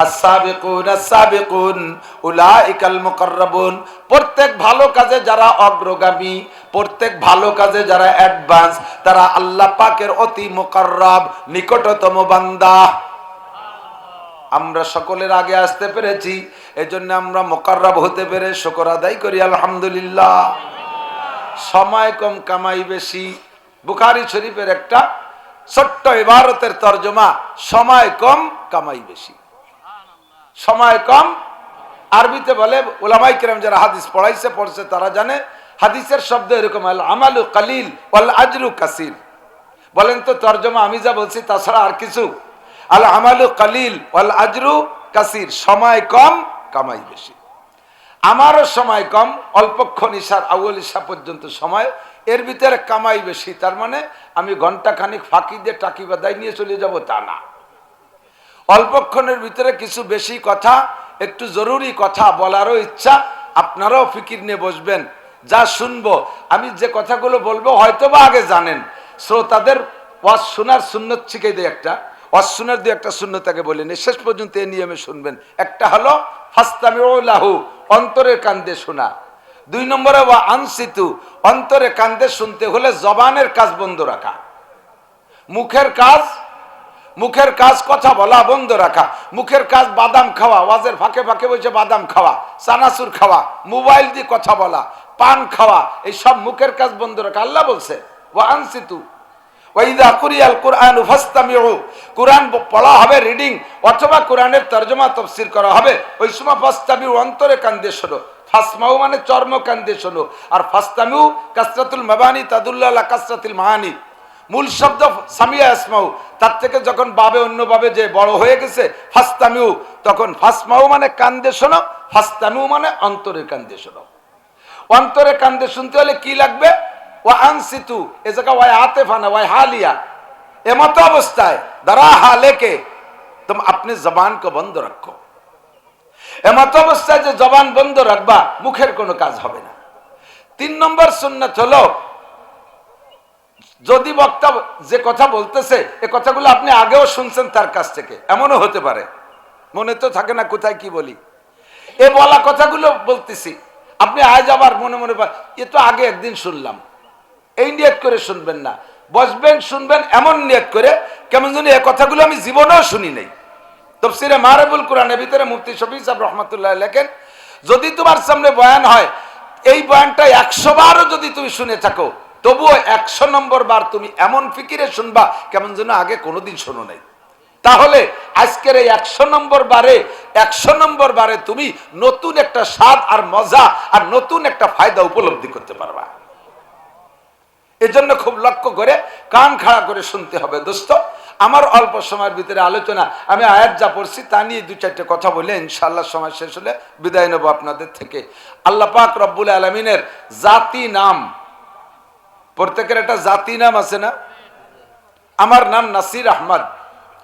Speaker 1: আস-সাবিকুন আস-সাবিকুন উলাইকাল মুকাররাবুন। প্রত্যেক ভালো কাজে যারা অগ্রগামী, প্রত্যেক ভালো কাজে যারা অ্যাডভান্স, তারা আল্লাহ পাকের অতি মুকাররাব, নিকটতম বান্দা। আমরা সকলের আগে আসতে পেরেছি, এজন্য আমরা মুকাররাব হতে পেরে শুকর আদায় করি আলহামদুলিল্লাহ। সময় কম কামাই বেশি। বুখারী শরীফের একটা ছোট্ট ইবারতের তর্জমা, সময় কম কামাই বেশি। সময় কম আরবিতে বলে, উলামায়ে কিরাম যারা হাদিস পড়ছে তারা জানে, হাদিসের শব্দ এরকম, আল আমালু কালিল ওয়াল আজরু কাসির। বলেন তো তর্জমা আমি যা বলছি তাছাড়া আর কিছু? আল আমালু কালিল ওয়াল আজরু কাসির, সময় কম কামাই বেশি। আমারও সময় কম, অল্পক্ষণ ইশার আউয়াল ইশা পর্যন্ত সময়, এর ভিতরে কামাই বেশি। তার মানে আমি ঘন্টা খানিক ফাঁকি দিয়ে টাকি বাদাই নিয়ে চলে যাব তা না। অল্পক্ষণের ভিতরে কিছু বেশি কথা, একটু জরুরি কথা বলারও ইচ্ছা, আপনারাও ফিকির নিয়ে বসবেন। যা শুনবো, আমি যে কথাগুলো বলবো হয়তো বা আগে জানেন, শ্রোতাদের ওয়াজ শোনার সুন্নত শিখে দেয় একটা, ওয়াজ শোনার দিয়ে একটা সুন্নতাকে বলেন, শেষ পর্যন্ত এই নিয়মে শুনবেন। একটা হলো ফাস্তামিউ লাহু, অন্তরের কান দিয়ে শোনা। 2 নম্বরে ওয়া আনসিতু, অন্তরে কান দিয়ে শুনতে হলে জবানের কাজ বন্ধ রাখা, মুখের কাজ কথা বলা বন্ধ রাখা। মুখের কাজ বাদাম খাওয়া, ওয়াজের ফাঁকে ফাঁকে বসে বাদাম খাওয়া, চানাচুর খাওয়া, মোবাইল দিয়ে কথা বলা, পান খাওয়া, এই সব মুখের কাজ বন্ধ রাখা। আল্লাহ বলছে ওয়া আনসিতু ওয়াইদা কুরিয়াল কুরআনু ফাসতামিউ, কুরআন পড়া হবে রিডিং অথবা কুরআনের তরজমা তাফসীর করা হবে, ওই সময় ফাসতামিউ অন্তরে কান দিয়ে শোনো। ফাসমাউ মানে চর্ম কান দিয়ে শোনো, আর ফাসতামিউ কাসরাতুল মাবানি তাদুল্লু আলা কাসরাতিল মাআনি। মূল শব্দ সামিয়া আসমাউ, তার থেকে যখন বাবে অন্য ভাবে যে বড় হয়ে গেছে ফাসতামিউ, তখন ফাসমাউ মানে কান দিয়ে শোনো, ফাসতামিউ মানে অন্তরে কান দিয়ে শোনো। অন্তরে কান দিয়ে শুনতে হলে কি লাগবে? ওয়া আনসিতু, এ জায়গা ওয়াই আতেফা না ওয়াই হালিয়া, এমত অবস্থায় দারা হালেকে तुम अपनी जबान को बंद रखो। এমত অবস্থায় যে জবান বন্ধ রাখবা, মুখের কোনো কাজ হবে না। 3 নম্বর সুন্নাত হলো, যদি বক্তা যে কথা বলতেছে এ কথাগুলো আপনি আগেও শুনছেন তার কাছ থেকে, এমনও হতে পারে, মনে তো থাকে না কোথায় কি বলি, এ বলা কথাগুলো বলতেছি, আপনি আজ আবার মনে মনে এ তো আগে একদিন শুনলাম, এই নিয়ত করে শুনবেন না। বসবেন শুনবেন এমন নিয়ত করে, কেমন যেন এ কথাগুলো আমি জীবনেও শুনি নাই। তাফসীরে মারিফুল কোরআনের ভিতরে মুফতি শফি সাহেব রাহমাতুল্লাহ লেখেন, যদি তোমার সামনে বয়ান হয়, এই বয়ানটা 100 বারও যদি তুমি শুনে থাকো, তবুও 100 নম্বর বার তুমি এমন ফিকিরে শুনবা কেমন যেন আগে কোনোদিন শোনো নাই। তাহলে আজকের এই 100 নম্বর বারে তুমি নতুন একটা স্বাদ আর মজা আর নতুন একটা ফায়দা উপলব্ধি করতে পারবা। এজন্য খুব লক্ষ্য করে কান খাড়া করে শুনতে হবে। দোস্ত, আমার অল্প সময়ের ভিতরে আলোচনা, আমি আয়াত যা পড়ছি তা নিয়ে 2-4টে কথা বলে ইনশাআল্লাহ সময় শেষ হলে বিদায় নেব আপনাদের থেকে। আল্লাহ পাক রব্বুল আলামিনের জাতি নাম, প্রত্যেকের একটা জাতি নাম আছে না? আমার নাম নাসির আহমদ,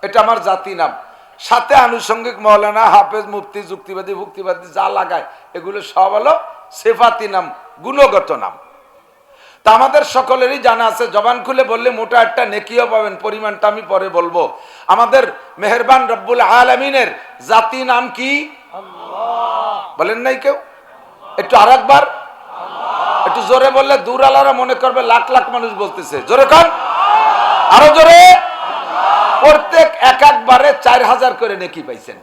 Speaker 1: এটা আমার জাতি নাম। সাথে আনুষঙ্গিক মাওলানা, হাফেজ, মুফতি, যুক্তিবাদী, ভুক্তিবাদী যা লাগায় এগুলো সব হলো সিফাতি নাম, গুণগত নাম। তা আমাদের সকলেরই জানা আছে, জবান খুলে বললে মোটা একটা নেকিও পাবেন, পরিমাণটা আমি পরে বলবো। আমাদের মেহেরবান রব্বুল আলামিনের জাতি নাম কি? আল্লাহ। বলেন নাই কেউ? একটু আরেকবার, একটু জোরে বললে দূর আলারা মনে করবে লাখ লাখ মানুষ বলতেছে। জোরে কান, আরো জোরে। প্রত্যেক একবারে 4000 করে নেকি পাইছেন।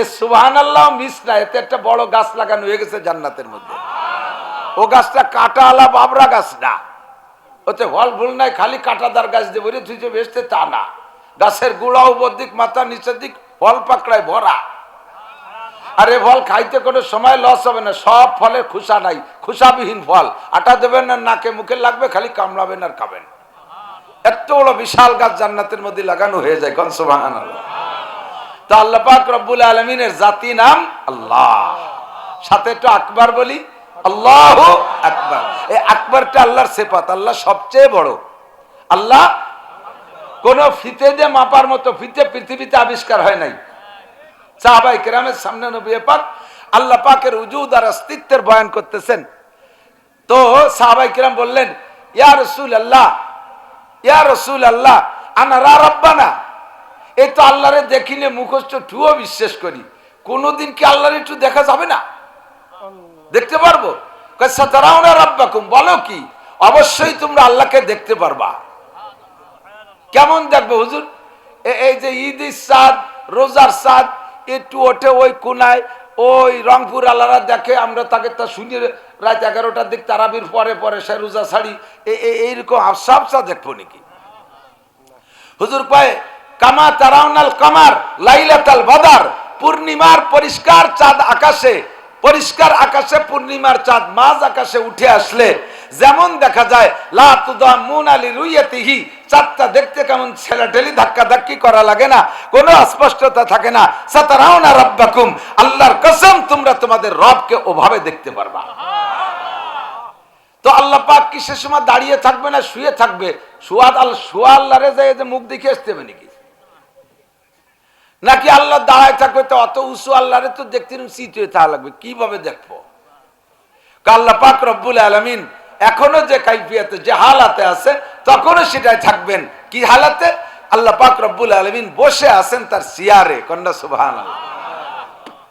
Speaker 1: এ সুবহানাল্লাহ মিস না, এতে একটা বড় গাছ লাগানো হয়ে গেছে জান্নাতের মধ্যে। ও গাছটা কাঁটাওয়ালা বাবরা গাছ না, ওতে ফল ফুল নাই, খালি কাঁটাদার গাছ দিয়ে ভরে তুই বেসতে তা না। গাছের গুড়া উপর দিক মাথা নিচের দিক ফল পাকড়ায় ভরা। আর এ ফল খাইতে কোনো সময় লস হবে না, সব ফলে খুসা নাই, খুসাবিহীন ফল। আটা দেবেন না, নাকে মুখে লাগবে, খালি কামড়াবেন আর খাবেন। এত বড় বিশাল গাছ জান্নাতের মধ্যে লাগানো হয়ে যায়। কোন সুবহানাল্লাহ। তা আল্লাহ পাক রব্বুল আলামিনের জাতি নাম আল্লাহ। সাথে একটু আকবার বলি, আল্লাহু আকবার। এই আকবারটা আল্লাহর সিফাত, আল্লাহ সবচেয়ে বড়। আল্লাহ কোন ফিতে দিয়ে মাপার মতো ফিতে পৃথিবীতে আবিষ্কার হয় নাই। সাহাবায়ে কেরামের সামনে নবী পাক আল্লাহ পাকের উজুদ আর অস্তিত্বের বয়ান করতেছেন। তো সাহাবায়ে কেরাম বললেন, ইয়া রাসূলুল্লাহ, ইয়া রাসূলুল্লাহ, আনা রা রাব্বানা। এই তো আল্লাহরে দেখিলে মুখস্থ ঠুও বিশ্বাস করি, কোনদিন কি আল্লাহর একটু দেখা যাবে না? দেখতে পারবো? সাতারাউনা রাব্বাকুম, বলো কি? অবশ্যই তোমরা আল্লাহকে দেখতে পারবা। কেমন দেখবো হুজুর? এই যে ঈদের চাঁদ, রোজার চাঁদ একটু ওঠে ওই কোনায়, ওই রংপুর আল্লাহরা দেখে, আমরা তাকে তা শুনি রাত 11টার দিক তারাবির পরে পরে সে রোজা ছাড়ি, এইরকম আফসা আফসা দেখবো নাকি? হুজুর কয় কামা তারাউনাল কামার লাইলাতাল বাদার, পূর্ণিমার পরিষ্কার চাঁদ আকাশে, পরিষ্কার আকাশে পূর্ণিমার চাঁদ মাঝ আকাশে উঠে আসলে যেমন দেখা যায়, লা তুদামুন আলি রুইয়াতিহি, চাঁদটা দেখতে কেমন ছেলেটেলি ধাক্কা ধাক্কি করা লাগে না, কোনো অস্পষ্টতা থাকে না। সাতারাউনা রাব্বাকুম, আল্লাহর কসম তোমরা তোমাদের রবকে ওভাবে দেখতে পারবা। তো আল্লাহ পাক কি সে সময় দাঁড়িয়ে থাকবে না শুয়ে থাকবে? শুয়া আল্লাহরে যে মুখ দেখে আসতে হবে নাকি? নাকি আল্লাহ দাঁড়ায় থাকবে? তো অত উঁচু আল্লাহরে তো দেখতে চিত হয়ে থাকা লাগবে, কিভাবে দেখবো? আল্লাহ পাক রব্বুল আলামিন এখনো যে কাইফিয়াতে যে হালাতে আছে তখনও সেটাই থাকবেন। কি হালাতে? আল্লাহ পাক রব্বুল আলামিন বসে আছেন তার চেয়ারে। কন্যা সুবহানাল্লাহ।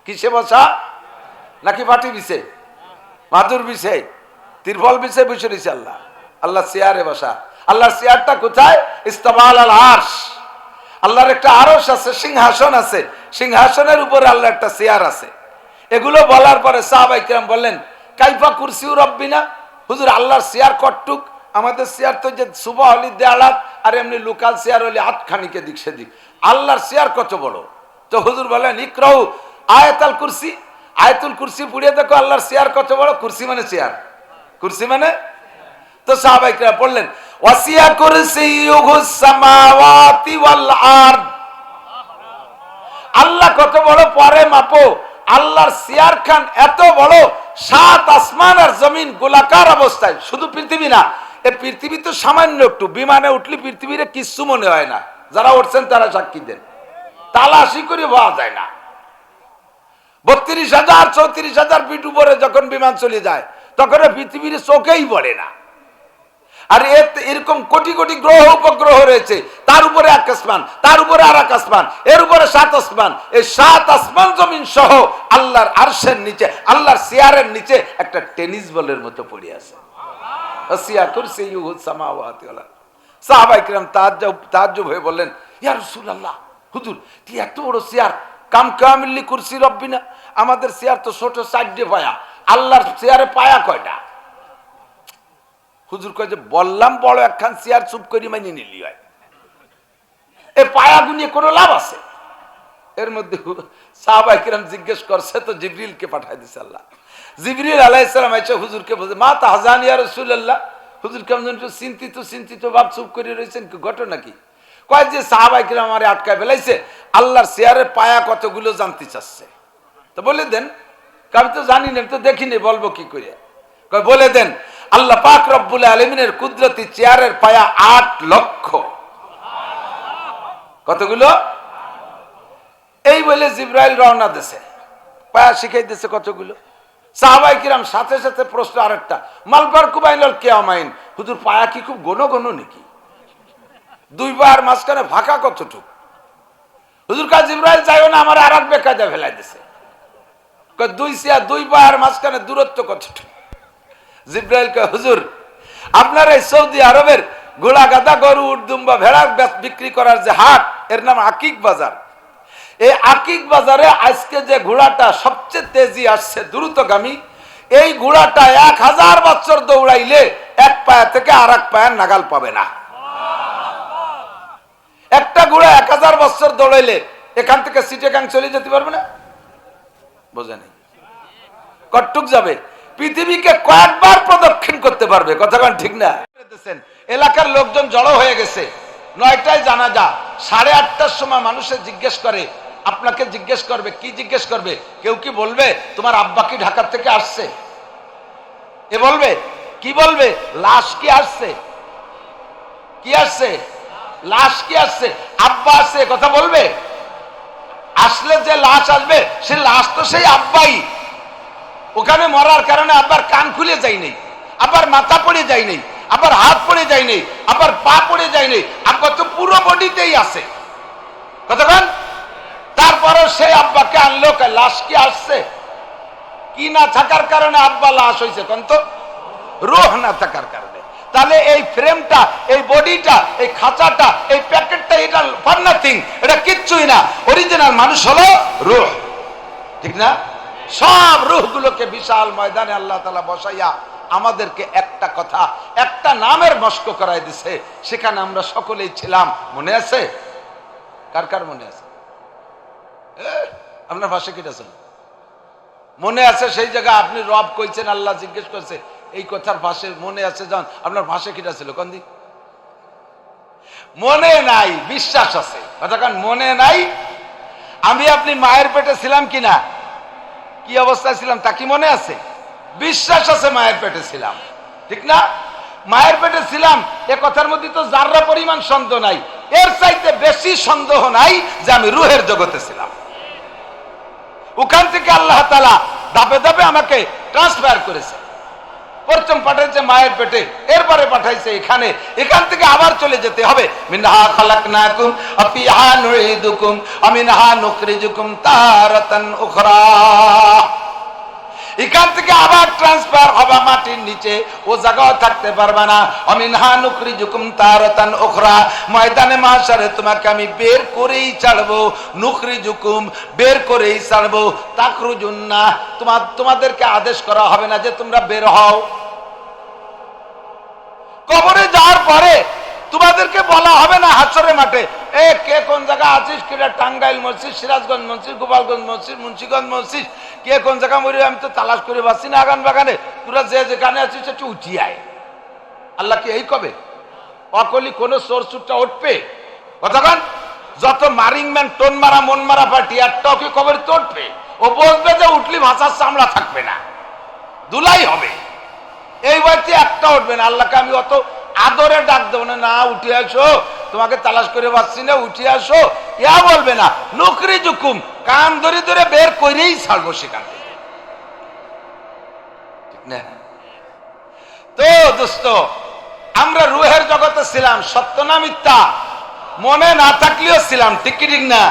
Speaker 1: কিসে বসা? নাকি পাটি বিছে, মাদুর বিছে, তিরফল বিছে বসে রয়েছে আল্লাহ। আল্লাহ চেয়ারে বসা। আল্লাহর চেয়ারটা কোথায়? ইস্তাওয়াল আল আরশ। আল্লাহর একটা আরশ আছে, সিংহাসন আছে, সিংহাসনের উপরে আল্লাহ একটা চেয়ার আছে। এগুলো বলার পরে সাহাবায়ে কেরাম বললেন কাইফা কুরসিউ রব্বিনা, হুজুর আল্লাহর চেয়ার কটটুক? আমাদের চেয়ার তো যে সুবাহ হলি দেয়ালাত, আর এমনি লোকাল চেয়ার হলে আটখানিকে দিক সেদিক, আল্লাহর চেয়ার কত বড়? তো হুজুর বলেন ইকরাউ আয়াতুল কুরসি, আয়াতুল কুরসি পড়িয়ে দেখো আল্লাহর চেয়ার কত বড়। কুরসি মানে চেয়ার, কুরসি মানে। তো সাহাবায়ে কেরাম পড়লেন ওয়াসিয়া কুরসিয়ুহুস সামাওয়াতি ওয়াল আরদ, আল্লাহ কত বড় পরে মাপো। আল্লাহর চেয়ার খান এত বড়, 7 আসমান আর জমিন গোলাকার অবস্থায়। শুধু পৃথিবী না, এই পৃথিবী তো সামান্য একটু, বিমানে উঠলে পৃথিবীর কিচ্ছু মনে হয় না। যারা উঠছেন তারা সাক্ষী দেন, তালাশি করে পাওয়া যায় না। 32,000 34,000 ফিট উপরে যখন বিমান চলে যায় তখন পৃথিবীর চোখেই পড়ে না। আর এরকম কোটি কোটি গ্রহ উপগ্রহ রয়েছে, তার উপরে এক আসমান, তার উপরে আর এক আসমান, এর উপরে 7 আসমান। এই 7 আসমান জমিন সহ আল্লাহর আরশের নিচে, আল্লাহর চেয়ারের নিচে একটা টেনিস বলের মতো পড়ে আছে। ওয়াসিয়া কুরসিয়ুহুস সামাওয়াতি ওয়াল আরদ। সাহাবায়ে কেরাম তাআজ্জুব হয়ে বললেন ইয়া রাসূলুল্লাহ, হুজুর কি এত বড় চেয়ার? কাম কামিল্লি কুরসি রব্বিনা, আমাদের চেয়ার তো ছোট, 4 পায়া, আল্লাহর চেয়ারে পায়া কয়টা? হুজুর কয় যে বললাম বড় একখান চেয়ার, চুপ করে মাইনে নিলি হয়, এই পায়া গুনিয়ে কোনো লাভ আছে? এর মধ্যে সাহাবায়ে কেরাম জিজ্ঞেস করছে, তো জিবরিলকে পাঠায় দিয়েছে আল্লাহ। জিবরিল আলাইহিস সালাম আইসা হুজুরকে বলছে মা তাহজান ইয়া রাসূলুল্লাহ, হুজুর কেমন চিন্তিত ভাব চুপ করে রয়েছেন, কি ঘটনা কি? কয় যে সাহাবায়ে কেরাম আমারে আটকায় ফেলাইছে, আল্লাহর চেয়ারের পায়া কতগুলো জানতে চাচ্ছে। তো বলে দেন। আমি তো জানি না, তো দেখিনি, বলবো কি করে? কয় বলে দেন, আল্লাহ পাক রব্বুল আলামিনের কুদরতি চেয়ারের পায়া 8 লক্ষ। কতগুলো? এই বলে জিবরাইল রওনা দিয়েছে, পায়া শিখাই দিয়েছে কতগুলো। সাহাবায়ে কিরাম সাথে সাথে প্রশ্ন আরেকটা, মালবার কুবাইনাল কিয়ামাইন, হুজুর পায়া কি খুব ঘন ঘন নাকি? 2 পায়ের মাঝখানে ফাঁকা কতটুকু? হুজুর কা জিবরাইল যাইও না, আমার আরেক বেকায়দা ফেলাই দিয়েছে। কয় 2 পায়ের মাঝখানে দূরত্ব কতটুকু? জিবরাইল কয় হুজুর আপনার এই সৌদি আরবের ঘোড়া গাদা গরু উট দুম্বা ভেড়া বিক্রি করার যে হাট, এর নাম আকিক বাজার। এই আকিক বাজারে আজকে যে ঘোড়াটা সবচেয়ে তেজি আসছে, দ্রুতগামী, এই ঘোড়াটা 1000 বছর দৌড়াইলে এক পায়া থেকে আর এক পায়ের নাগাল পাবে না। একটা ঘোড়া 1000 বছর দৌড়াইলে এখান থেকে সিটেগাং চলে যেতে পারবে না? বোঝেনি কটটুক যাবে? পৃথিবীকে কয়েকবার প্রদক্ষিণ করতে পারবে। কথাটা ঠিক না? এলাকার লোকজন জড়ো হয়ে গেছে, 9টায় জানাজা, 8:30টার সময় মানুষের জিজ্ঞেস করে, আপনাকে জিজ্ঞেস করবে, কি জিজ্ঞেস করবে? কেউ কি বলবে তোমার আব্বা কি ঢাকা থেকে আসছে? এ বলবে কি? বলবে লাশ কি আসছে? কি আসছে? লাশ কি আসছে? আব্বা আসছে কথা বলবে? আসলে যে লাশ আসবে সে লাশ তো সেই আব্বাই। ওখানে মরার কারণে আবার কান খুলে যায় নাই, আবার মাথা পড়ে যায় নাই, আবার হাত পড়ে যায় নাই, আবার পা পড়ে যায় নাই, আব্বা তো পুরো বডিতেই আছে। কতক্ষণ? তারপরও সেই আব্বাকে আনলো, লাশ কি আসছে? কি না থাকার কারণে আব্বা লাশ হয়েছে? কোন তো রূহ না থাকার কারণে। তাহলে এই ফ্রেমটা, এই বডিটা, এই খাঁচাটা, এই প্যাকেটটা, এটা ফর নাথিং, এটা কিচ্ছুই না। অরিজিনাল মানুষ হলো রূহ। ঠিক না? সব রূহগুলোকে বিশাল ময়দানে আল্লাহ তাআলা বসাইয়া আমাদেরকে একটা কথা, একটা নামের মস্ক করাই দিছে। সেখানে আমরা সকলেই ছিলাম। মনে আছে? কার কার মনে আছে? আপনার ভাষা কি আছে? মনে আছে? সেই জায়গায় আপনি রব কইছেন, আল্লাহ জিজ্ঞেস করছে এই কথার ভাষে মনে আছে? যখন আপনার ভাষা কিটা ছিল কন্দি? মনে নাই, বিশ্বাস আছে। কথাখান মনে নাই। আমি আপনি মায়ের পেটে ছিলাম কিনা, কি অবস্থায় ছিলাম তা কি মনে আছে? বিশ্বাস আছে মায়ের পেটে ছিলাম, ঠিক না? মায়ের পেটে ছিলাম এ কথার মধ্যে তো যাররা পরিমাণ সন্দেহ নাই। এর চাইতে বেশি সন্দেহ নাই যে আমি রুহের জগতে ছিলাম। ওখান থেকে আল্লাহ তাআলা ধাপে ধাপে আমাকে ট্রান্সফার করেছে। প্রথম পাঠাইছে মায়ের পেটে, এরপরে পাঠাইছে এখানে। এখান থেকে আবার চলে যেতে হবে। মিনহা খালাকনাকুম ওয়া ফিহা নুঈদুকুম ওয়া মিনহা নুখরিজুকুম তারাতান উখরা। এখান থেকে আবার ট্রান্সফার হবা মাটির নিচে, ও জায়গাও থাকতে পারবে না। ওয়া মিনহা নুখরিজুকুম তারাতান উখরা, ময়দানে মাশারে তোমাকে আমি বের করেই ছাড়বো। নুখরিজুকুম, বের করেই ছাড়বো। তাখরুজুন্না, তোমাদেরকে আদেশ করা হবে না যে তোমরা বের হও। কবরে যাওয়ার পরে তোমাদেরকে বলা হবে না হাসরের মাঠে, এ কে কোন জায়গা আছিস, কিরা টাঙ্গাইল মসজিদ, সিরাজগঞ্জ মসজিদ, গোপালগঞ্জ মসজিদ, মুন্সিগঞ্জ মসজিদ, কে কোন জায়গা মরি আমি তো তালাশ করে পাচ্ছি না আগান বাগানে, তোরা যে যেখানে আছিস একটু উঠিয়ে আয়। আল্লাহ কি এই কবে? অকলি কোন চোর চুরটা উঠবে? কথাখান যত মারিং ম্যান, টোন মারা, মন মারা পার্টি একটাও কি কবরে তো উঠবে? ও বলবে যে উঠলি ভাষার চামড়া থাকবে না, দুলাই হবে। এই বাড়িতে একটা উঠবে না। আল্লাহকে আমি অত আদরে ডাক দেবো না, না উঠে আসো, তোমাকে তালাশ করে পাচ্ছি না, উঠে আসো, ইয়া বলবে না। নুকরি জুকুম, কান ধরে ধরে বের করেই ছাড়বো সেখান থেকে, ঠিক না? তো দোস্ত, আমরা রুহের জগতে ছিলাম, সত্য না মিথ্যা? মনে না থাকলেও ছিলাম, ঠিক কি ঠিক না?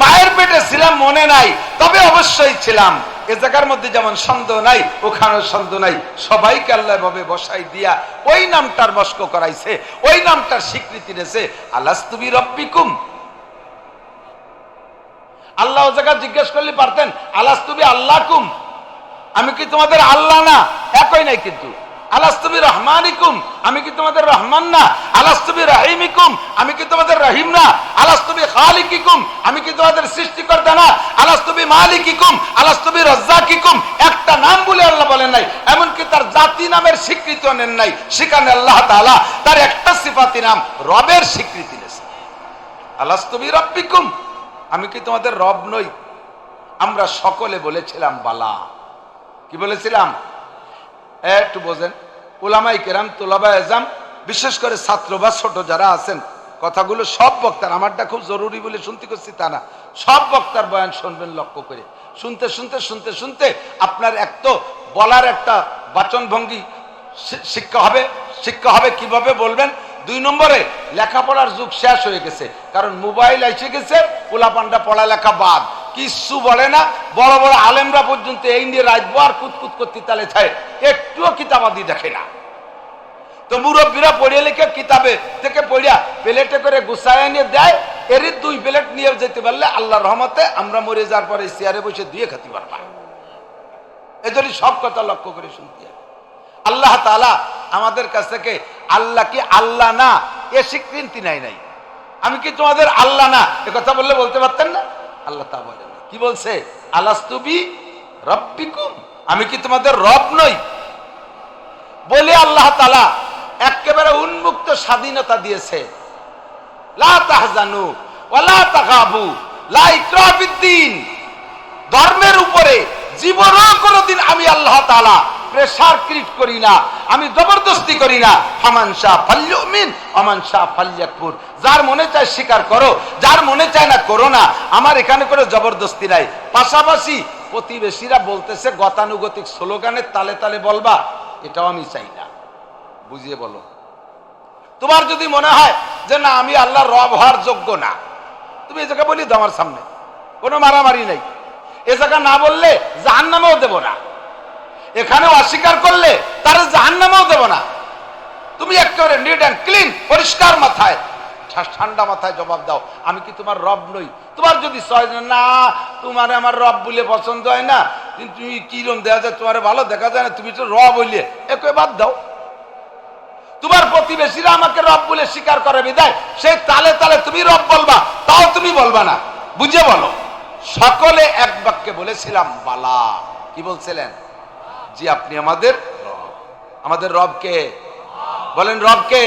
Speaker 1: মায়ের পেটে ছিলাম, মনে নাই, তবে অবশ্যই ছিলাম। এ জায়গার মধ্যে যেমন সন্দেহ নাই, ওখানেও সন্দেহ নাই। সবাইকে আল্লাহ ভাবে বসাই দিয়া ওই নামটার মস্ক করাইছে, ওই নামটার স্বীকৃতি দিয়েছে। আলাস্তু বিরাব্বিকুম। আল্লাহ ও জায়গা জিজ্ঞেস করলে পারতেন আলাস্তু বিআল্লাকুম, আমি কি তোমাদের আল্লাহ না? একই নাই কিন্তু। আলাস্তু বিরহমানিকুম, আমি কি তোমাদের রহমান না? আলাস্তু বিরহিমিকুম, আমি কি তোমাদের রহিম না? আলাস্তু বিখালিকিকুম, আমি কি তোমাদের সৃষ্টিকর্তা না? আলাস্তু বিমালিকিকুম, আলাস্তু বিরাজ্জাকিকুম। একটা নাম বলে আল্লাহ বলেন নাই, এমনকি তার জাতি নামের স্বীকৃতিও নেন নাই। সেখানে আল্লাহ তাআলা তার একটা সিফাতি নাম রবের স্বীকৃতি দিয়েছেন। আলাস্তু বিরাব্বিকুম, আমি কি তোমাদের রব নই? আমরা সকলে বলেছিলাম বালা। কি বলেছিলাম? একটু বোঝেন। উলামায়ে কেরাম, তুলাবায়ে ইলম, বিশেষ করে ছাত্র বা ছোট যারা আছেন, কথাগুলো সব বক্তার, আমারটা খুব জরুরি বলে শুনতে করছি তা না, সব বক্তার বয়ান শুনবেন লক্ষ্য করে। শুনতে শুনতে শুনতে শুনতে আপনার এক তো বলার একটা বাচন ভঙ্গি শিক্ষা হবে। শিক্ষা হবে কিভাবে বলবেন। 2 নম্বরে লেখাপড়ার যুগ শেষ হয়ে গেছে, কারণ মোবাইল এসে গেছে, পোলাপান্ডা পড়ালেখা বাদ, কিচ্ছু বলে না। বড় বড় আলেমরা পর্যন্ত এই নিয়ে রাজবার কুতকুত করতে তালে থাকে, একটুও কিতাবাদি দেখে না। তো মুরব্বীরা পড়িয়ে লিখে কিতাবে থেকে পড়িয়া প্লেটে করে গুছায় নিয়ে দেয়। এরই 2 প্লেট নিয়ে যেতে পারলে আল্লাহর রহমতে আমরা মরে যাওয়ার পরে চেয়ারে বসে দিয়ে খেতে পারবা। এজন্য সব কথা লক্ষ্য করে শুনতে হবে। আল্লাহ তাআলা আমাদের কাছ থেকে আল্লাহ কি আল্লাহ না এ স্বীকৃতি নাই। আমি কি তোমাদের আল্লাহ না এ কথা বললে বলতে পারতেন না? আল্লাহ তা বলেন। কি বলছে? আলাস্তু বিরাব্বিকুম, আমি কি তোমাদের রব নই? বলে আল্লাহ তাআলা একেবারে উন্মুক্ত স্বাধীনতা দিয়েছে। লা তাহজানু ওয়া লা তাখাবু লা ইকরাহা ফিদ্দীন। ধর্মের উপরে জীবনও কোনোদিন আমি আল্লাহ তাআলা প্রেসার ক্রিয়েট করি না, আমি জবরদস্তি করি না। ফামান শাআ ফালইউমিন ওয়া মান শাআ ফালইয়াকফুর। যার মনে চায় স্বীকার করো, যার মনে চায় না করো না। আমার এখানে কোনো জবরদস্তি নাই। পাশাপাশি প্রতিবেশীরা বলতেছে গতানুগতিক স্লোগানের তালে তালে বলবা, এটাও আমি চাই না। বুঝিয়ে বলো। তোমার যদি মনে হয় যে না আমি আল্লাহর রব হওয়ার যোগ্য না, তুমি এই জায়গা বলি দাও আমার সামনে, কোনো মারামারি নেই। এ জায়গা না বললে জাহান্নামেও দেব না, এখানেও অস্বীকার করলে তার জাহান্নামেও দেব না। তুমি একেবারে নিট অ্যান্ড ক্লিন, পরিষ্কার মাথায়, ঠান্ডা মাথায় জবাব দাও, আমি কি তোমার রব নই? তোমার যদি না তোমার আমার রব বলে পছন্দ হয় না, তুমি কিরম দেখা যায়, তোমার ভালো দেখা যায় না, তুমি তো রব হইলে একই বাদ দাও। তোমার প্রতিবেশীরা আমাকে রব বলে স্বীকার করে বিদায় সেই তালে তালে তুমি রব বলবা, তাও তুমি বলবা না, বুঝে বলো। সকলে এক বাক্যে বলেছিলাম বালা। কি বলছিলেন? জি আপনি আমাদের রব। আমাদের রব কে? বলেন রব কে?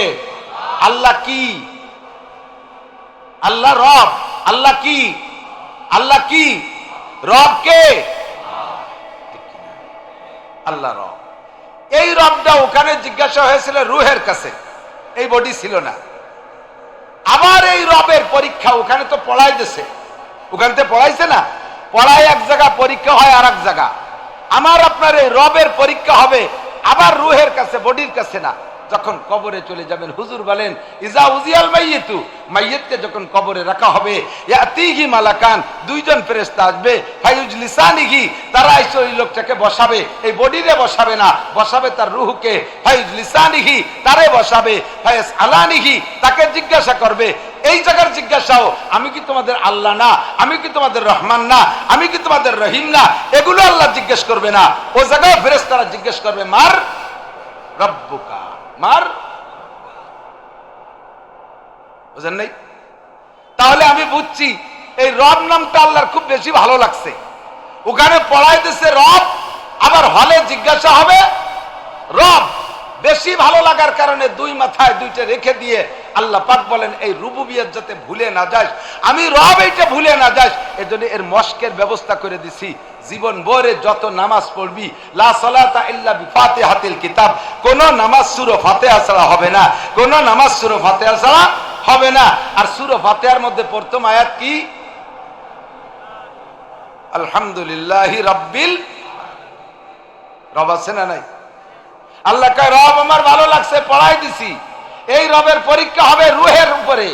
Speaker 1: আল্লাহ কি? আল্লাহ রব। আল্লাহ কি? আল্লাহ কি? রব কে? আল্লাহ রব। এই রবটা ওখানে জিজ্ঞাসা হয়েছিল রুহের কাছে, এই বডি ছিল না। আবার এই রবের পরীক্ষা ওখানে তো পড়াই দিছে, ওখানে তো পড়াইছে না, পড়াই এক জায়গা, পরীক্ষা হয় আর এক জায়গা। আমার আপনার এই রবের পরীক্ষা হবে আবার রুহের কাছে, বডির কাছে না। যখন কবরে চলে যাবেন, হুজুর বলেন ইজা উজিয়াল মাইয়িতু, মাইয়িতকে যখন কবরে রাখা হবে, ইয়াতিহি মালাকান, দুইজন ফেরেশতা আসবে, ফায়ুজলিসানিহি, তারা এসে ওই লোকটাকে বসাবে, এই বডিরে বসাবে না, বসাবে তার রূহকে, ফায়ুজলিসানিহি, তারে বসাবে, ফায়াসআলানিহি, তাকে জিজ্ঞাসা করবে। এই জায়গার জিজ্ঞাসাও, আমি কি তোমাদের আল্লাহ না, আমি কি তোমাদের রহমান না, আমি কি তোমাদের রহিম না, এগুলো আল্লাহ জিজ্ঞেস করবে না। ও জায়গায় ফেরেশতারা জিজ্ঞেস করবে মার রব্বুকা, মার। বুঝেন নাই? তাহলে আমি বুঝছি এই রব নামটা আল্লাহর খুব বেশি ভালো লাগছে। ওখানে পড়াইতেছে রব, আবার হলে জিজ্ঞাসা হবে রব। বেশি ভালো লাগার কারণে দুই মাথায় দুইটা রেখে দিয়ে আল্লাহ পাক বলেন এই রুবুবিয়ত যাতে ভুলে না যাস, আমি রব এইটা ভুলে না যাস, এজন্য এর মস্কের ব্যবস্থা করে দিছি। জীবন ভরে যত নামাজ পড়বি, লা সালাতা ইল্লা বিফাতিহাতিল কিতাব, কোন নামাজ সূরা ফাতিহা ছাড়া হবে না, কোন নামাজ সূরা ফাতিহা ছাড়া হবে না। আর সূরা ফাতিহার মধ্যে প্রথম আয়াত কি? আলহামদুলিল্লাহি রাব্বিল। রব আছে না নাই? আল্লাহ কয় রব আমার ভালো লাগছে, পড়াই দিছি। এই রবের পরীক্ষা হবে রুহের উপরে।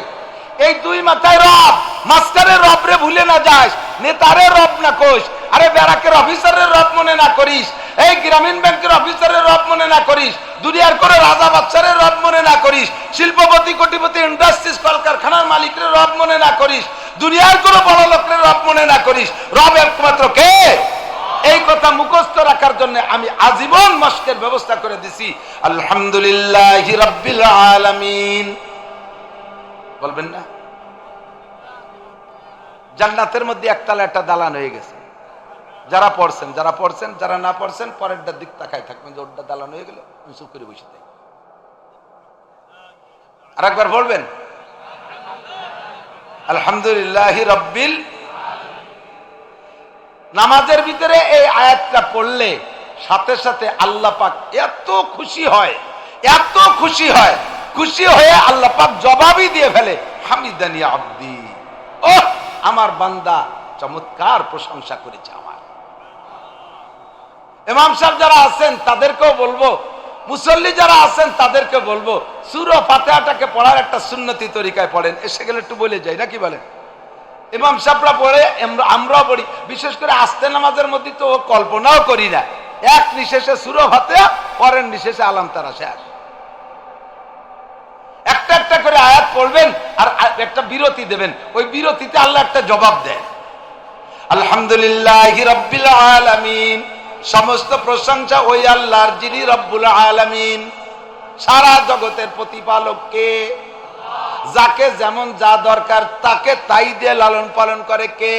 Speaker 1: এই দুই মাথায় রব, মাস্টারের রব রে ভুলে না যাস, নেতারের রব না কোষ, আরে ব্যারাকের অফিসারের রব মনে না করিস, এই গ্রামীণ ব্যাংকের অফিসারের রব মনে না করিস, দুনিয়ার করে রাজা বাদশাহের রব মনে না করিস, শিল্পপতি কোটিপতি ইন্ডাস্ট্রিজ কলকারখানার মালিকের রব মনে না করিস, দুনিয়ার কোনো বড় লোকের রব মনে না করিস। রব একমাত্র কে? এই কথা মুখস্থ রাখার জন্য আমি আজীবন মস্কের ব্যবস্থা করে দিছি। আলহামদুলিল্লাহি রাব্বিল আলামিন বলবেন না? জান্নাতের মধ্যে একতলা একটা দালান হয়ে গেছে। যারা পড়ছেন, যারা পড়ছেন, যারা না পড়ছেন পরেরটার দিক তাকায় থাকবেন যে ওরটা দালান হয়ে গেল, চুপ করে বসে থাকি। আর একবার বলবেন আলহামদুলিল্লাহি রাব্বিল। নামাজের ভিতরে এই আয়াতটা পড়লে সাথে সাথে আল্লাহ পাক এত খুশি হয়, এত খুশি হয়, খুশি হয়ে আল্লাহ পাক জবাবই দিয়ে ফেলে হামিদানি আব্দি, ও আমার বান্দা চমৎকার প্রশংসা করেছে আমার। ইমাম সাহেব যারা আছেন তাদেরকেও বলবো, মুসল্লি যারা আছেন তাদেরকে বলবো, সূরা ফাতিহাটাকে পড়ার একটা সুন্নতি তরিকায় পড়েন। এসে গেলে একটু বলে যাই নাকি বলেন? ইমাম সাহেবরা পড়ে, আমরাও পড়ি। বিশেষ করে আস্তে নামাজের মধ্যে তো কল্পনাও করি না, এক নিঃশেষে সূরা ফাতিহা, পরের নিঃশেষে আলাম তারা শেষ। একটা একটা করে আয়াত পড়বেন আর একটা বিরতি দেবেন, ওই বিরতিতে আল্লাহ একটা জবাব দেন। আলহামদুলিল্লাহি রাব্বিল আলামিন, সমস্ত প্রশংসা ওই আল্লাহর যিনি রব্বুল আলামিন, সারা জগতের প্রতিপালক কে, যাকে যেমন যা দরকার তাকে তাই দিয়ে লালন পালন করে কে।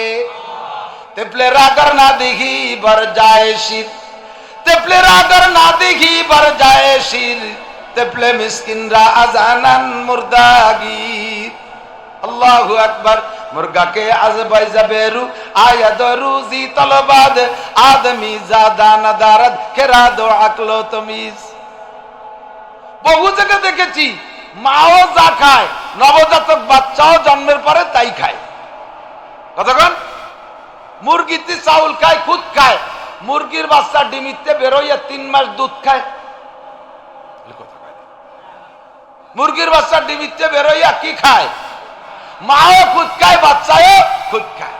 Speaker 1: তেপলে রাগার না দেখি বার যায় শির, তেপলে রাগার না দেখি বার যায় শির, তেপলে মিসকিনরা আজানান মুর্দাগির। আল্লাহু আকবার। মুরগাকে আজ বাইজা বেরু আয়াদ রুজি তলবাদ, আদমি জাদা নাদারাত কেরা দো আকলো তমিজ। বহু জায়গা দেখেছি মাও যা খায়, নবজাতক বাচ্চাও জন্মের পরে তাই খায়। কতক্ষণ? মুরগিতে চাউল খায়, খুদ খায়, মুরগির বাচ্চা ডিমিতে বেরোইয়া 3 মাস দুধ খায়। মুরগির বাচ্চা ডিমিতে বেরোইয়া কি খায়? মাও খুদ খায়, বাচ্চাও খুদ খায়।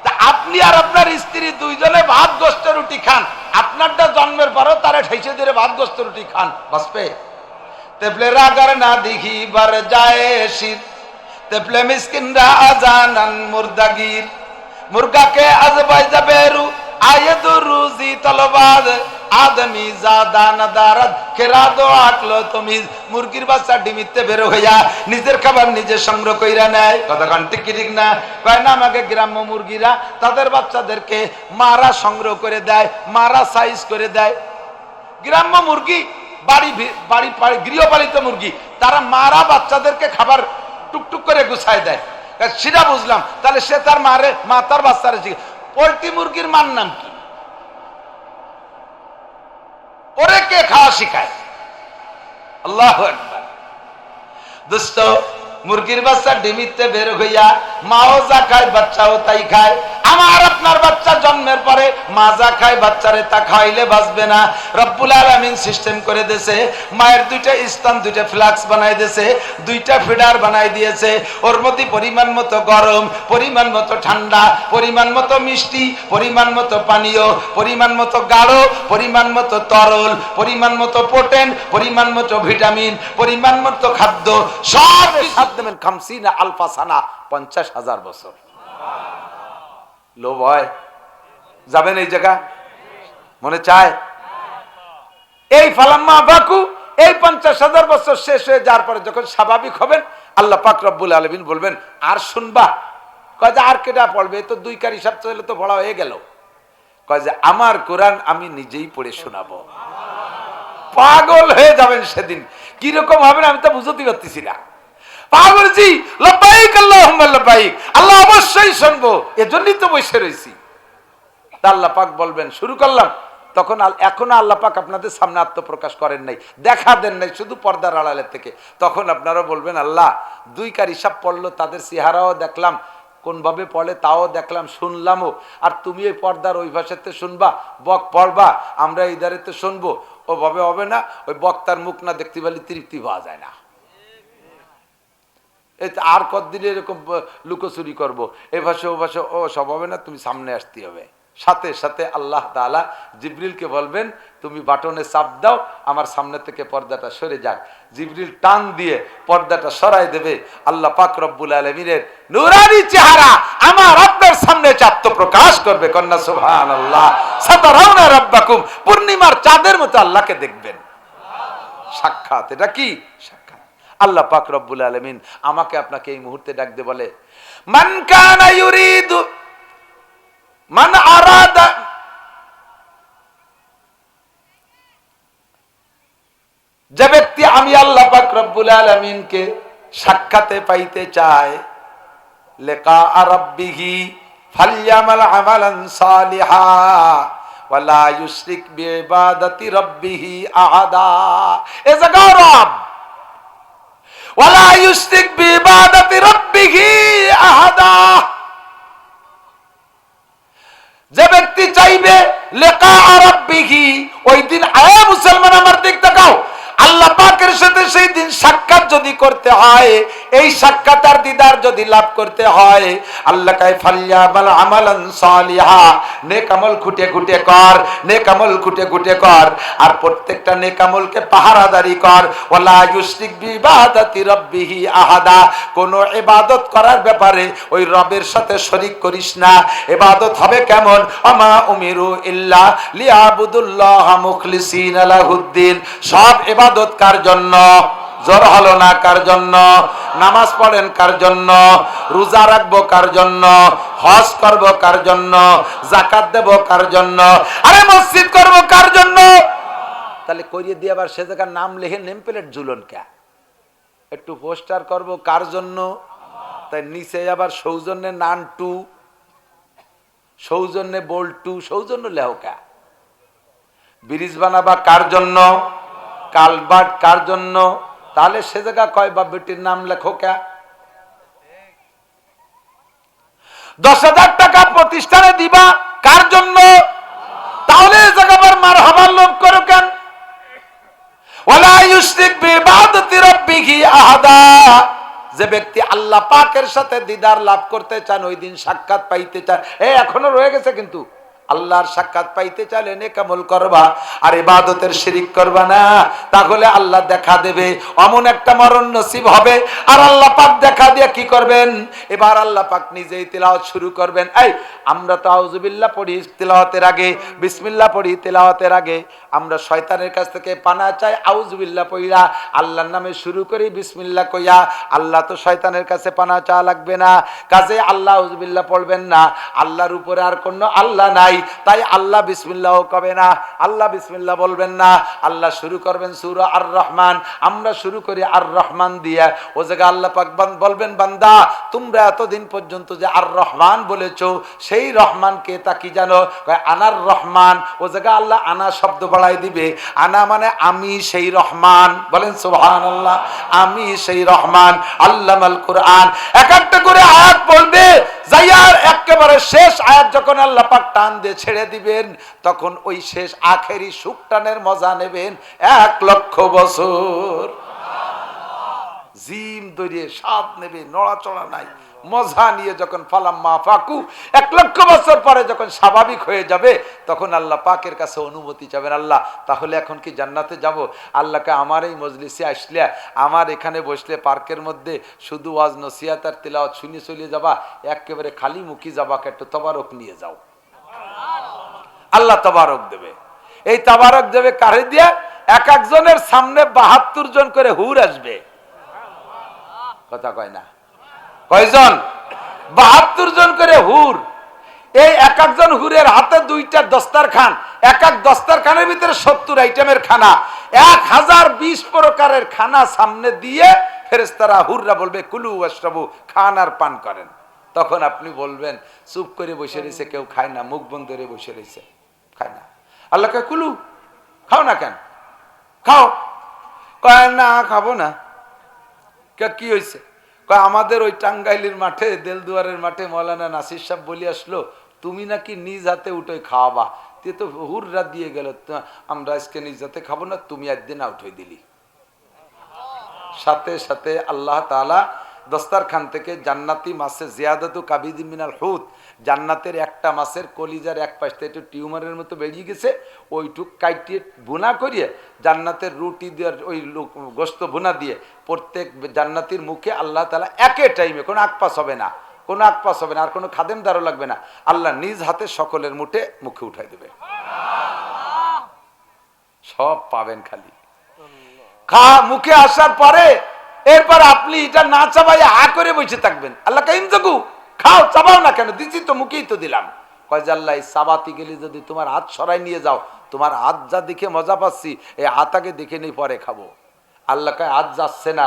Speaker 1: তা আপনি আর আপনার স্ত্রী দুইজনে ভাত গোস্ত রুটি খান, আপনারটা জন্মের পরও তারা ঠেসে ধরে ভাত গোস্ত রুটি খান, বাঁচবে? তেপলে রাগার না দেখি বার যায় শির, তেপলে মিসকিনরা আজানান মুর্দাগির। মুরগাকে আজ বাইজা বেরু আয়াদ রুজি তলবাদ আদমি জাদা নাদারাত কেরাদো আকলো তুমি মুরগির বাচ্চা ডিমিতে বের হইয়া নিজের খাবার নিজে সংগ্রহ কইরা নেয়। কতক্ষণ ঠিক না? কয় না, আমাকে গ্রাম্য মুরগিরা তাদের বাচ্চাদেরকে মারা সংগ্রহ করে দেয়, মারা সাইজ করে দেয়। গ্রাম্য মুরগি বাড়ি বাড়ি গৃহপালিত মুরগি, তারা মারা বাচ্চাদেরকে খাবার টুকটুক করে গুছায় দেয়। সেটা বুঝলাম, তাহলে সে তার মা তার বাচ্চারে শিখে। পোল্ট্রি মুরগির মার নাম কি? ওরে কে খাওয়া শিখায়? আল্লাহু আকবার। দোস্ত, মুরগির বাচ্চা ডিমিতে বের হইয়া মাও যা খায় বাচ্চাও তাই খায়। আমার আপনার বাচ্চা জন্মের পরে মা যা খায় বাচ্চারে তা খাইলে বাঁচবে না। রব্বুল আলামিন সিস্টেম করে দিয়েছে, মায়ের দুইটা স্তন, দুইটা ফ্লাক্স বানাই দিয়েছে, দুইটা ফিডার বানাই দিয়েছে। ওর মধ্যে পরিমাণ মতো গরম, পরিমাণ মতো ঠান্ডা, পরিমাণ মতো মিষ্টি, পরিমাণ মতো পানীয়, পরিমাণ মতো গাঢ়, পরিমাণ মতো তরল, পরিমাণ মতো প্রোটিন, পরিমাণ মতো ভিটামিন, পরিমাণ মতো খাদ্য, সব সাদ্দামেন খামসিনা আলফা সানা, 50,000 বছর। লোভ হয়? যাবেন এই জায়গা? মনে চায়? এই ফালাম্মা বাকু, এই 50,000 বছর শেষ হয়ে যাওয়ার পরে যখন স্বাভাবিক হবেন, আল্লাহ পাক রব্বুল আলামিন বলবেন, আর শুনবা? কয় যে আর কেটা পড়বে? তো 2 কার হিসাব চলে তো পড়া হয়ে গেল। কয় যে আমার কোরআন আমি নিজেই পড়ে শোনাবো। পাগল হয়ে যাবেন সেদিন। কিরকম হবেন আমি তো বুঝতে পারতেছি না। পাগলজি, লব্বাইক আল্লাহুম্মা লব্বাইক, আল্লাহ অবশ্যই শুনবো, এজন্যই তো বসে রইছি। আল্লাহ পাক বলবেন শুরু করলাম, তখন এখনো আল্লাহ পাক আপনাদের সামনে আত্মপ্রকাশ করেন নাই, দেখা দেন নাই, শুধু পর্দার আড়ালের থেকে। তখন আপনারা বলবেন, আল্লাহ 2 কার হিসাব পড়লো, তাদের চেহারাও দেখলাম, কোন ভাবে পড়ে তাও দেখলাম, শুনলামও। আর তুমি এই পর্দার ওই ভাষাতে শুনবা, বক পড়বা, আমরা এই ধারেতে শুনবো, ওভাবে হবে না। ওই বক্তার মুখ না দেখতে পারলে তৃপ্তি পাওয়া যায় না। আর কতদিন এরকম লুকোচুরি করবো, এ ভাষা ও ভাষা, ও সব হবে না, তুমি সামনে আসতে হবে। সাথে সাথে আল্লাহ তাআলা জিবরিলকে বলবেন, তুমি বাটনে চাপ দাও, আমার সামনে থেকে পর্দাটা সরে যাক। জিবরিল টান দিয়ে পর্দাটা সরাই দেবে। আল্লাহ পাক রব্বুল আলামিনের নূরানি চেহারা আমার আপনার সামনে আত্মপ্রকাশ করবে। কন্যা সুবহানাল্লাহ। সাতারাউনা রাব্বাকুম, পূর্ণিমার চাঁদের মতো আল্লাহকে দেখবেন। সাক্ষাৎ, এটা কি সাক্ষাৎ? আল্লাহ পাক রব্বুল আলামিন আমাকে আপনাকে এই মুহূর্তে ডাক দিয়ে বলে, মান কানা ইউরিদু, মান আরাদা, যে ব্যক্তি আমি আল্লাহ পাক রব্বুল আলামিনকে সাক্ষাতে পাইতে চায়, লিকা রাব্বিহি ফালইয়ামাল আমালান সালিহা ওয়ালা ইউশরিক বিইবাদাতি রাব্বিহি আহাদা। এ জায়গা রব, ওয়ালা ইউশরিক বিইবাদাতি রাব্বিহি আহাদা। যে ব্যক্তি চাইবে লিকা রাব্বিহি, ওই দিন আয় মুসলমান আমার দিক তাকাও, আল্লাহ পাকের সাথে সেই দিন সাক্ষাৎ যদি করতে হয়, এই সাক্ষাৎ আর দিদার যদি লাভ করতে হয়, আল্লাহ কায় ফালইয়ামাল আমালান সালিহা, নেক আমল খুঁটে খুঁটে কর, নেক আমল খুঁটে খুঁটে কর, আর প্রত্যেকটা নেক আমলকে পাহারাদারি কর। ওয়ালা ইউশরিক বিইবাদাতি রাব্বিহি আহাদা, কোন ইবাদত করার ব্যাপারে ওই রবের সাথে শরীক করিস না। ইবাদত হবে কেমন? আমা উমিরু ইল্লা লিয়াবুদুল্লাহ মুখলিসিনা লাহুদ্দিন। সব ইবাদত কার জন্য? জোর হলো না, কার জন্য? নামাজ পড়েন কার জন্য? রোজা রাখবো কার জন্য? হজ করব কার জন্য? যাকাত দেব কার জন্য? আরে মসজিদ করব কার জন্য? তাহলে করিয়ে দিয়ে আবার সে জায়গার নাম লিখে নেম প্লেট ঝুলন কে? একটু পোস্টার করব কার জন্য? তাই নিচে আবার সৌজন্যে নান টু, সৌজন্যে বোল টু, সৌজন্য লেহ কে? ব্রিজ বানাবা কার জন্য? কালবার্ট কার জন্য? তাহলে সে জায়গা কয় বা বেটির নাম লেখো কে? 10,000 টাকা প্রতিষ্ঠানে দিবা কার জন্য? তাহলে এ জায়গা আবার মারহাবার লোভ করো কেন? ওয়ালা ইউশরিক বিইবাদাতি রাব্বিহি আহাদা। যে ব্যক্তি আল্লাহ পাকের সাথে দিদার লাভ করতে চান, ওই দিন সাক্ষাৎ পাইতে চান, এখনো রয়ে গেছে কিন্তু আল্লাহর সাক্ষাৎ পাইতে চাইলে নেক আমল করবা, আর ইবাদতের শিরিক করবা না, তাহলে আল্লাহ দেখা দেবে, অমন একটা মরণ নসিব হবে। আর আল্লাহ পাক দেখা দিয়ে কি করবেন, এবার আল্লাহ পাক নিজেই তিলাওয়াত শুরু করবেন। এই আমরা তো আউযুবিল্লাহ পড়ি তিলাওয়াতের আগে, বিসমিল্লাহ পড়ি তিলাওয়াতের আগে, আমরা শয়তানের কাছ থেকে পানা চাই আউযুবিল্লাহ পড়া, আল্লাহর নামে শুরু করি বিসমিল্লাহ কইয়া। আল্লাহ তো শয়তানের কাছে পানা চাওয়া লাগবে না, কাজে আল্লাহ আউযুবিল্লাহ পড়বেন না। আল্লাহর উপরে আর কোনো আল্লাহ নাই, তাই আল্লাহ বিসমিল্লাহ কবে না, আল্লাহ বিসমিল্লাহ বলবেন না। আল্লাহ শুরু করবেন সূরা আর রহমান, আমরা শুরু করি আর রহমান দিয়ে। ও জায়গা আল্লাহ পাক বলবেন, বান্দা তোমরা এতদিন পর্যন্ত যে আর রহমান বলেছো, সেই রহমানকে তা কি জানো, আনার রহমান। ও জায়গা আল্লাহ আনা শব্দ বাড়াই দিবে, আনা মানে আমি সেই রহমান, বলেন সুবহানাল্লাহ, আমি সেই রহমান। আল্লামাল কুরআন, এক একটা করে আয়াত বলবে, যাইয়ার একেবারে শেষ আয়াত যখন আল্লাহ পাক টান দিয়ে ছেড়ে দিবেন, তখন ওই শেষ আখেরি সুকটানের মজা নেবেন 1,00,000 বছর। জিম দরিয়ে স্বাদ নেবে, নড়াচড়া নাই, মজা নিয়ে যখন ফালাম্মা ফাকু 1,00,000 বছর পরে যখন স্বাভাবিক হয়ে যাবে, তখন আল্লাহ পাকের কাছে অনুমতি চাবেন, আল্লাহ তাহলে এখন কি জান্নাতে যাব? আল্লাহকে আমার এই মজলিসে আসলে, আমার এখানে বসলে পার্কের মধ্যে শুধু ওয়াজ নসিহত আর তিলাওয়াত শুনে চলে যাবা, একেবারে খালি মুখী যাবা, একটু তবারক নিয়ে যাও। আল্লাহ তবারক দেবে। এই তবারক দেবে কারে দিয়ে? এক একজনের সামনে 72 জন করে হুর আসবে। কথা কয় না, কয়জন? 72 জন করে হুর। এই এক একজন হুরের হাতে 2টা দস্তারখান, এক এক দস্তারখানের ভিতরে 70 আইটেমের খানা, 1020 প্রকারের খানা সামনে দিয়ে ফেরেশতারা হুররা বলবে, কুলু ওয়াশরাবু, খান আর পান করেন। তখন আপনি বলবেন, চুপ করে বসে রয়েছে, কেউ খায় না, মুখ বন্ধ করে বসে রয়েছে, খায় না। আল্লাহকে কুলু, খাও না কেন? খাও। কয় না, খাবো না। কি হয়েছে? আমাদের ওই টাঙ্গাইলের মাঠে, দেলদুয়ারের মাঠে মৌলানা নাসির সাহেব বলি আসলো, তুমি নাকি নিজ হাতে উঠে খাওয়াবা। তুই তো হুররা দিয়ে গেল, আমরা আজকে নিজ হাতে খাবো না, তুমি একদিন আউট হয়ে দিলি। সাথে সাথে আল্লাহ তাআলা দস্তারখান থেকে জান্নাতি মাছে জিয়াদাতু কাবিদি মিনাল হুত, জান্নাতের একটা মাছের কলিজার এক পাশে একটু টিউমারের মতো বেরিয়ে গেছে, ওইটুক কাইটিয়ে ভুনা করিয়ে জান্নাতের রুটি দিয়ে, ওই গোস্ত ভুনা দিয়ে প্রত্যেক জান্নাতির মুখে আল্লাহ তাআলা একে টাইমে, কোনো আকপাস হবে না, কোনো আকপাস হবে না, আর কোনো খাদেমদারও লাগবে না, আল্লাহ নিজ হাতে সকলের মুখে উঠাই দেবে। সব পাবেন, খালি মুখে আসার পরে এরপর আপনি এটা না চাবাই হা করে বসে থাকবেন। আল্লাহ কাইম জাগু, খাও, চাবাও না কেন? দিচ্ছি তো, মুখেই তো দিলাম। কয় যে আল্লাহ, চাবাতে গেলে যদি তোমার হাত সরাই নিয়ে যাও, তোমার হাত যা দেখে মজা পাচ্ছি, এই হাত আগে দেখে নেই, পরে খাবো। আল্লাহ কয় হাত যাচ্ছে না,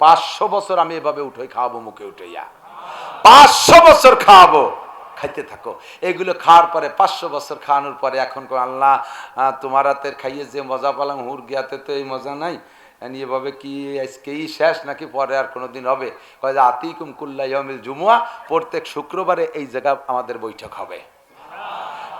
Speaker 1: 500 বছর আমি এভাবে উঠে খাওয়াবো, মুখে উঠাইয়া 500 বছর খাওয়াবো, খাইতে থাকো। এগুলো খাওয়ার পরে 500 বছর খাওয়ানোর পরে এখন আল্লাহ তোমার হাতের খাইয়ে যে মজা পেলাম, হুর গিয়াতে তো এই মজা নাই, এভাবে কি আজকেই শেষ নাকি পরে আর কোনোদিন হবে? কয় যে আতিকুম কুল্লা ইয়াউমিল জুমুয়া, প্রত্যেক শুক্রবারে এই জায়গা আমাদের বৈঠক হবে,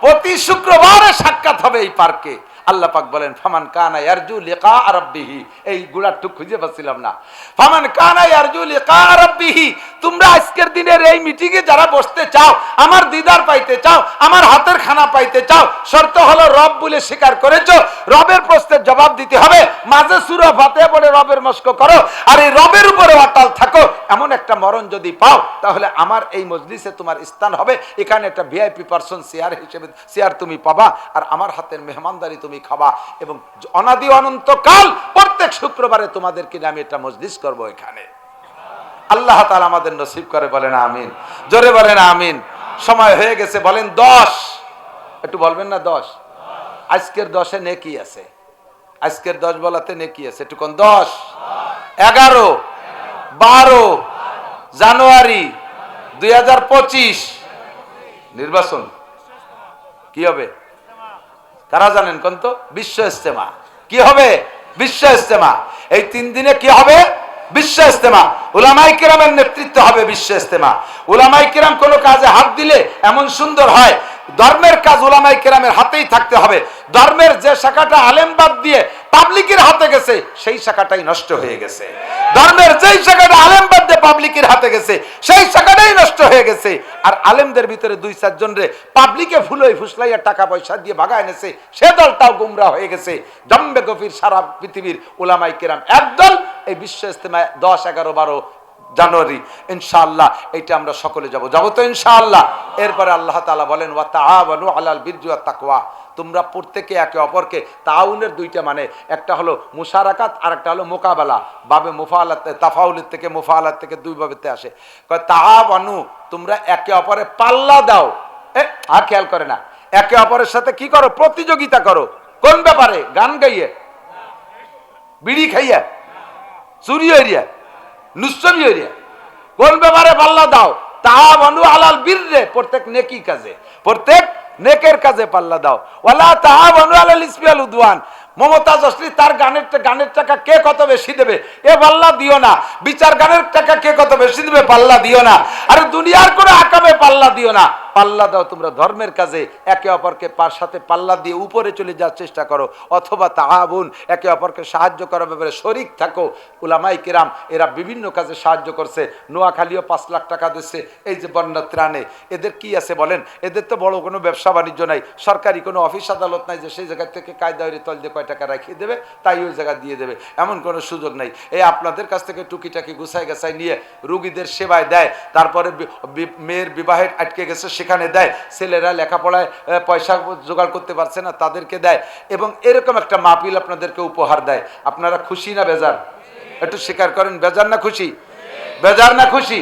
Speaker 1: প্রতি শুক্রবারে সাক্ষাৎ হবে এই পার্কে। আল্লাহ পাক বলেন, ফামান কানা ইয়ারজু লিকা রাব্বিহি, এই গুড়াটু খুঁজে পাচ্ছিলাম না, ফামান কানা ইয়ারজু লিকা রাব্বিহি, তোমরা আজকের দিনের এই মিটিং এ যারা বসতে চাও, আমার দিদার পাইতে চাও, আমার হাতের খানা পাইতে চাও, শর্ত হলো রব বলে স্বীকার করেছো, রবের প্রশ্নের জবাব দিতে হবে, মাঝে সূরা ফাতিহা পড়ে রবের মস্ক করো, আর এই রবের উপরে অটল থাকো। এমন একটা মরণ যদি পাও, তাহলে আমার এই মজলিসে তোমার স্থান হবে, এখানে একটা ভিআইপি পারসন চেয়ার হিসেবে চেয়ার তুমি পাবা, আর আমার হাতের মেহমানদারি তুমি খাবা, এবং অনাদি অনন্তকাল প্রত্যেক শুক্রবারে তোমাদেরকে আমি একটা মজলিস করবো এখানে। আল্লাহ তাআলা আমাদের নসিব করে, বলেন আমিন, জোরে বলেন আমিন। সময় হয়ে গেছে, বলেন 10, একটু বলবেন না 10? আজকের 10-এ নেকি আছে, আজকের 10 বলাতে নেকি আছে, একটু কোন 10, 11, 12 জানুয়ারি 2025 নির্বাচন কি হবে? কারা জানেন কোন তো? বিশ্ব ইজতেমা। কি হবে? বিশ্ব ইজতেমা। এই 3 দিনে কি হবে? বিশ্ব ইজতেমা। উলামায়ে কিরামের নেতৃত্বে হবে বিশ্ব ইজতেমা। উলামায়ে কিরাম কোনো কাজে হাত দিলে এমন সুন্দর হয়, ধর্মের কাজ উলামায়ে কিরামের হাতেই থাকতে হবে। ধর্মের যে শাখাটা আলেম বাদ দিয়ে পাবলিকের হাতে গেছে সেই শাখাটাই নষ্ট হয়ে গেছে। ধর্মের যেই শাখাটা আলেম বাদ দিয়ে পাবলিকের হাতে গেছে সেই শাখাটাই নষ্ট হয়ে গেছে। আর আলেমদের ভিতরে 2-4 জন রে পাবলিকে ফুলই ফুসলাইয়া টাকা পয়সা দিয়ে ভাগায় এনেছে, সে দলটাও গুমরা হয়ে গেছে। জম্বে গফির সারা পৃথিবীর উলামায়ে কেরাম একদল। এই বিশ্ব ইজতেমায় 10, 11, 12 জানুয়ারি ইনশাআল্লাহ এইটা আমরা সকলে যাব তো ইনশাআল্লাহ। এরপরে আল্লাহ তাআলা বলেন ওয়া তাআওয়ানু আলাল বিররি ওয়াত তাকওয়া, তোমরা প্রত্যেকে একে অপরকে, তাআউনের দুইটা মানে, একটা হলো মুশারাকাত আর একটা হলো মোকাবেলা। বাবে মুফাআলাত, তাফাউলের থেকে মুফাআলাত থেকে দুই ভাবেতে আসে। কয় তাআওয়ানু, তোমরা একে অপরে পাল্লা দাও। আর খেয়াল করে না, একে অপরের সাথে কি করো? প্রতিযোগিতা করো। কোন ব্যাপারে? গান গাইয়ে, বিড়ি খাইয়া, চুরি হইয়া, নুসবি হইয়া, কোন ব্যাপারে পাল্লা দাও? তাআওয়ানু আলাল বিররি, প্রত্যেক নেকি কাজে, প্রত্যেক নেকের কাজে পাল্লা দাও। ওয়ালা তাআওয়ানু আলাল ইসমি ওয়াল উদওয়ান, মমতাজ আসলি তার গানের টাকা কে কত বেশি দেবে এ পাল্লা দিও না। বিচার গানের টাকা কে কত বেশি দেবে পাল্লা দিও না। আর দুনিয়ার কোনো আকামে পাল্লা দিও না। পাল্লা দাও তোমরা ধর্মের কাজে, একে অপরকে সাথে পাল্লা দিয়ে উপরে চলে যাওয়ার চেষ্টা করো। অথবা তাআবুন, একে অপরকে সাহায্য করার ব্যাপারে শরীক থাকো। উলামায়ে কেরাম এরা বিভিন্ন কাজে সাহায্য করছে। নোয়াখালীও 5 লাখ টাকা দিচ্ছে এই যে বন্যার ত্রাণে। এদের কি আছে বলেন? এদের তো বড় কোনো ব্যবসা বাণিজ্য নাই, সরকারি কোনো অফিস আদালত নাই যে সেই জায়গা থেকে কায়দা হয়ে তল দিয়ে কয় টাকা রাখিয়ে দেবে তাই ওই জায়গা দিয়ে দেবে, এমন কোনো সুযোগ নাই। এই আপনাদের কাছ থেকে টুকিটাকি গুছাই গাছাই নিয়ে রুগীদের সেবায় দেয়, তারপরে মেয়ের বিবাহে আটকে গেছে সেখানে দেয়, ছেলেরা লেখাপড়ায় পয়সা জোগাড় করতে পারছে না তাদেরকে দেয়, এবং এরকম একটা মাহফিল আপনাদেরকে উপহার দেয়। আপনারা খুশি না বেজার? একটু স্বীকার করেন, বেজার না খুশি? বেজার না খুশি?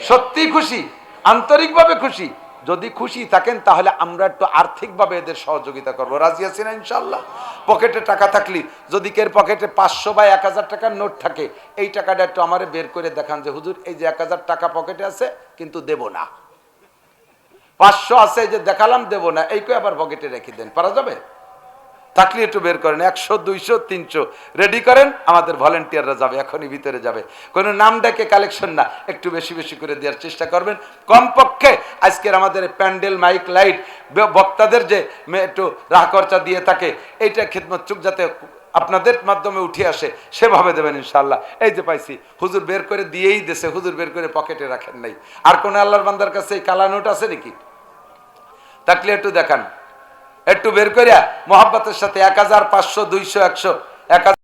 Speaker 1: সত্যি খুশি, আন্তরিকভাবে খুশি। যদি খুশি থাকেন তাহলে আমরা একটু আর্থিকভাবে এদের সহযোগিতা করবো। রাজি আছি না ইনশাল্লাহ? পকেটে টাকা থাকলে, যদি কের পকেটে 500 বা 1000 টাকার নোট থাকে, এই টাকাটা একটু আমারে বের করে দেখান যে হুজুর এই যে 1000 টাকা পকেটে আছে কিন্তু দেব না, 500 আছে এই যে দেখালাম দেব না, এইকে আবার পকেটে রেখে দেন, পারা যাবে? থাকলে একটু বের করেন। 100, 200, 300 রেডি করেন, আমাদের ভলেন্টিয়াররা যাবে, এখনই ভিতরে যাবে। কোনো নাম ডেকে কালেকশন না, একটু বেশি বেশি করে দেওয়ার চেষ্টা করবেন। কমপক্ষে আজকের আমাদের প্যান্ডেল, মাইক, লাইট, বক্তাদের যে একটু রাহ খরচা দিয়ে থাকে, এইটা খিদমত চুক যাতে আপনাদের মাধ্যমে উঠে আসে সেভাবে দেবেন ইনশাআল্লাহ। এই যে পাইছি, হুজুর বের করে দিয়েই দেশে, হুজুর বের করে পকেটে রাখেন নাই। আর কোন আল্লাহর বান্দার কাছে এই কালা নোট আছে নাকি? থাকলে একটু দেখান, একটু বের করিয়া মোহাব্বতের সাথে 1000, 500, 200, 100, 1000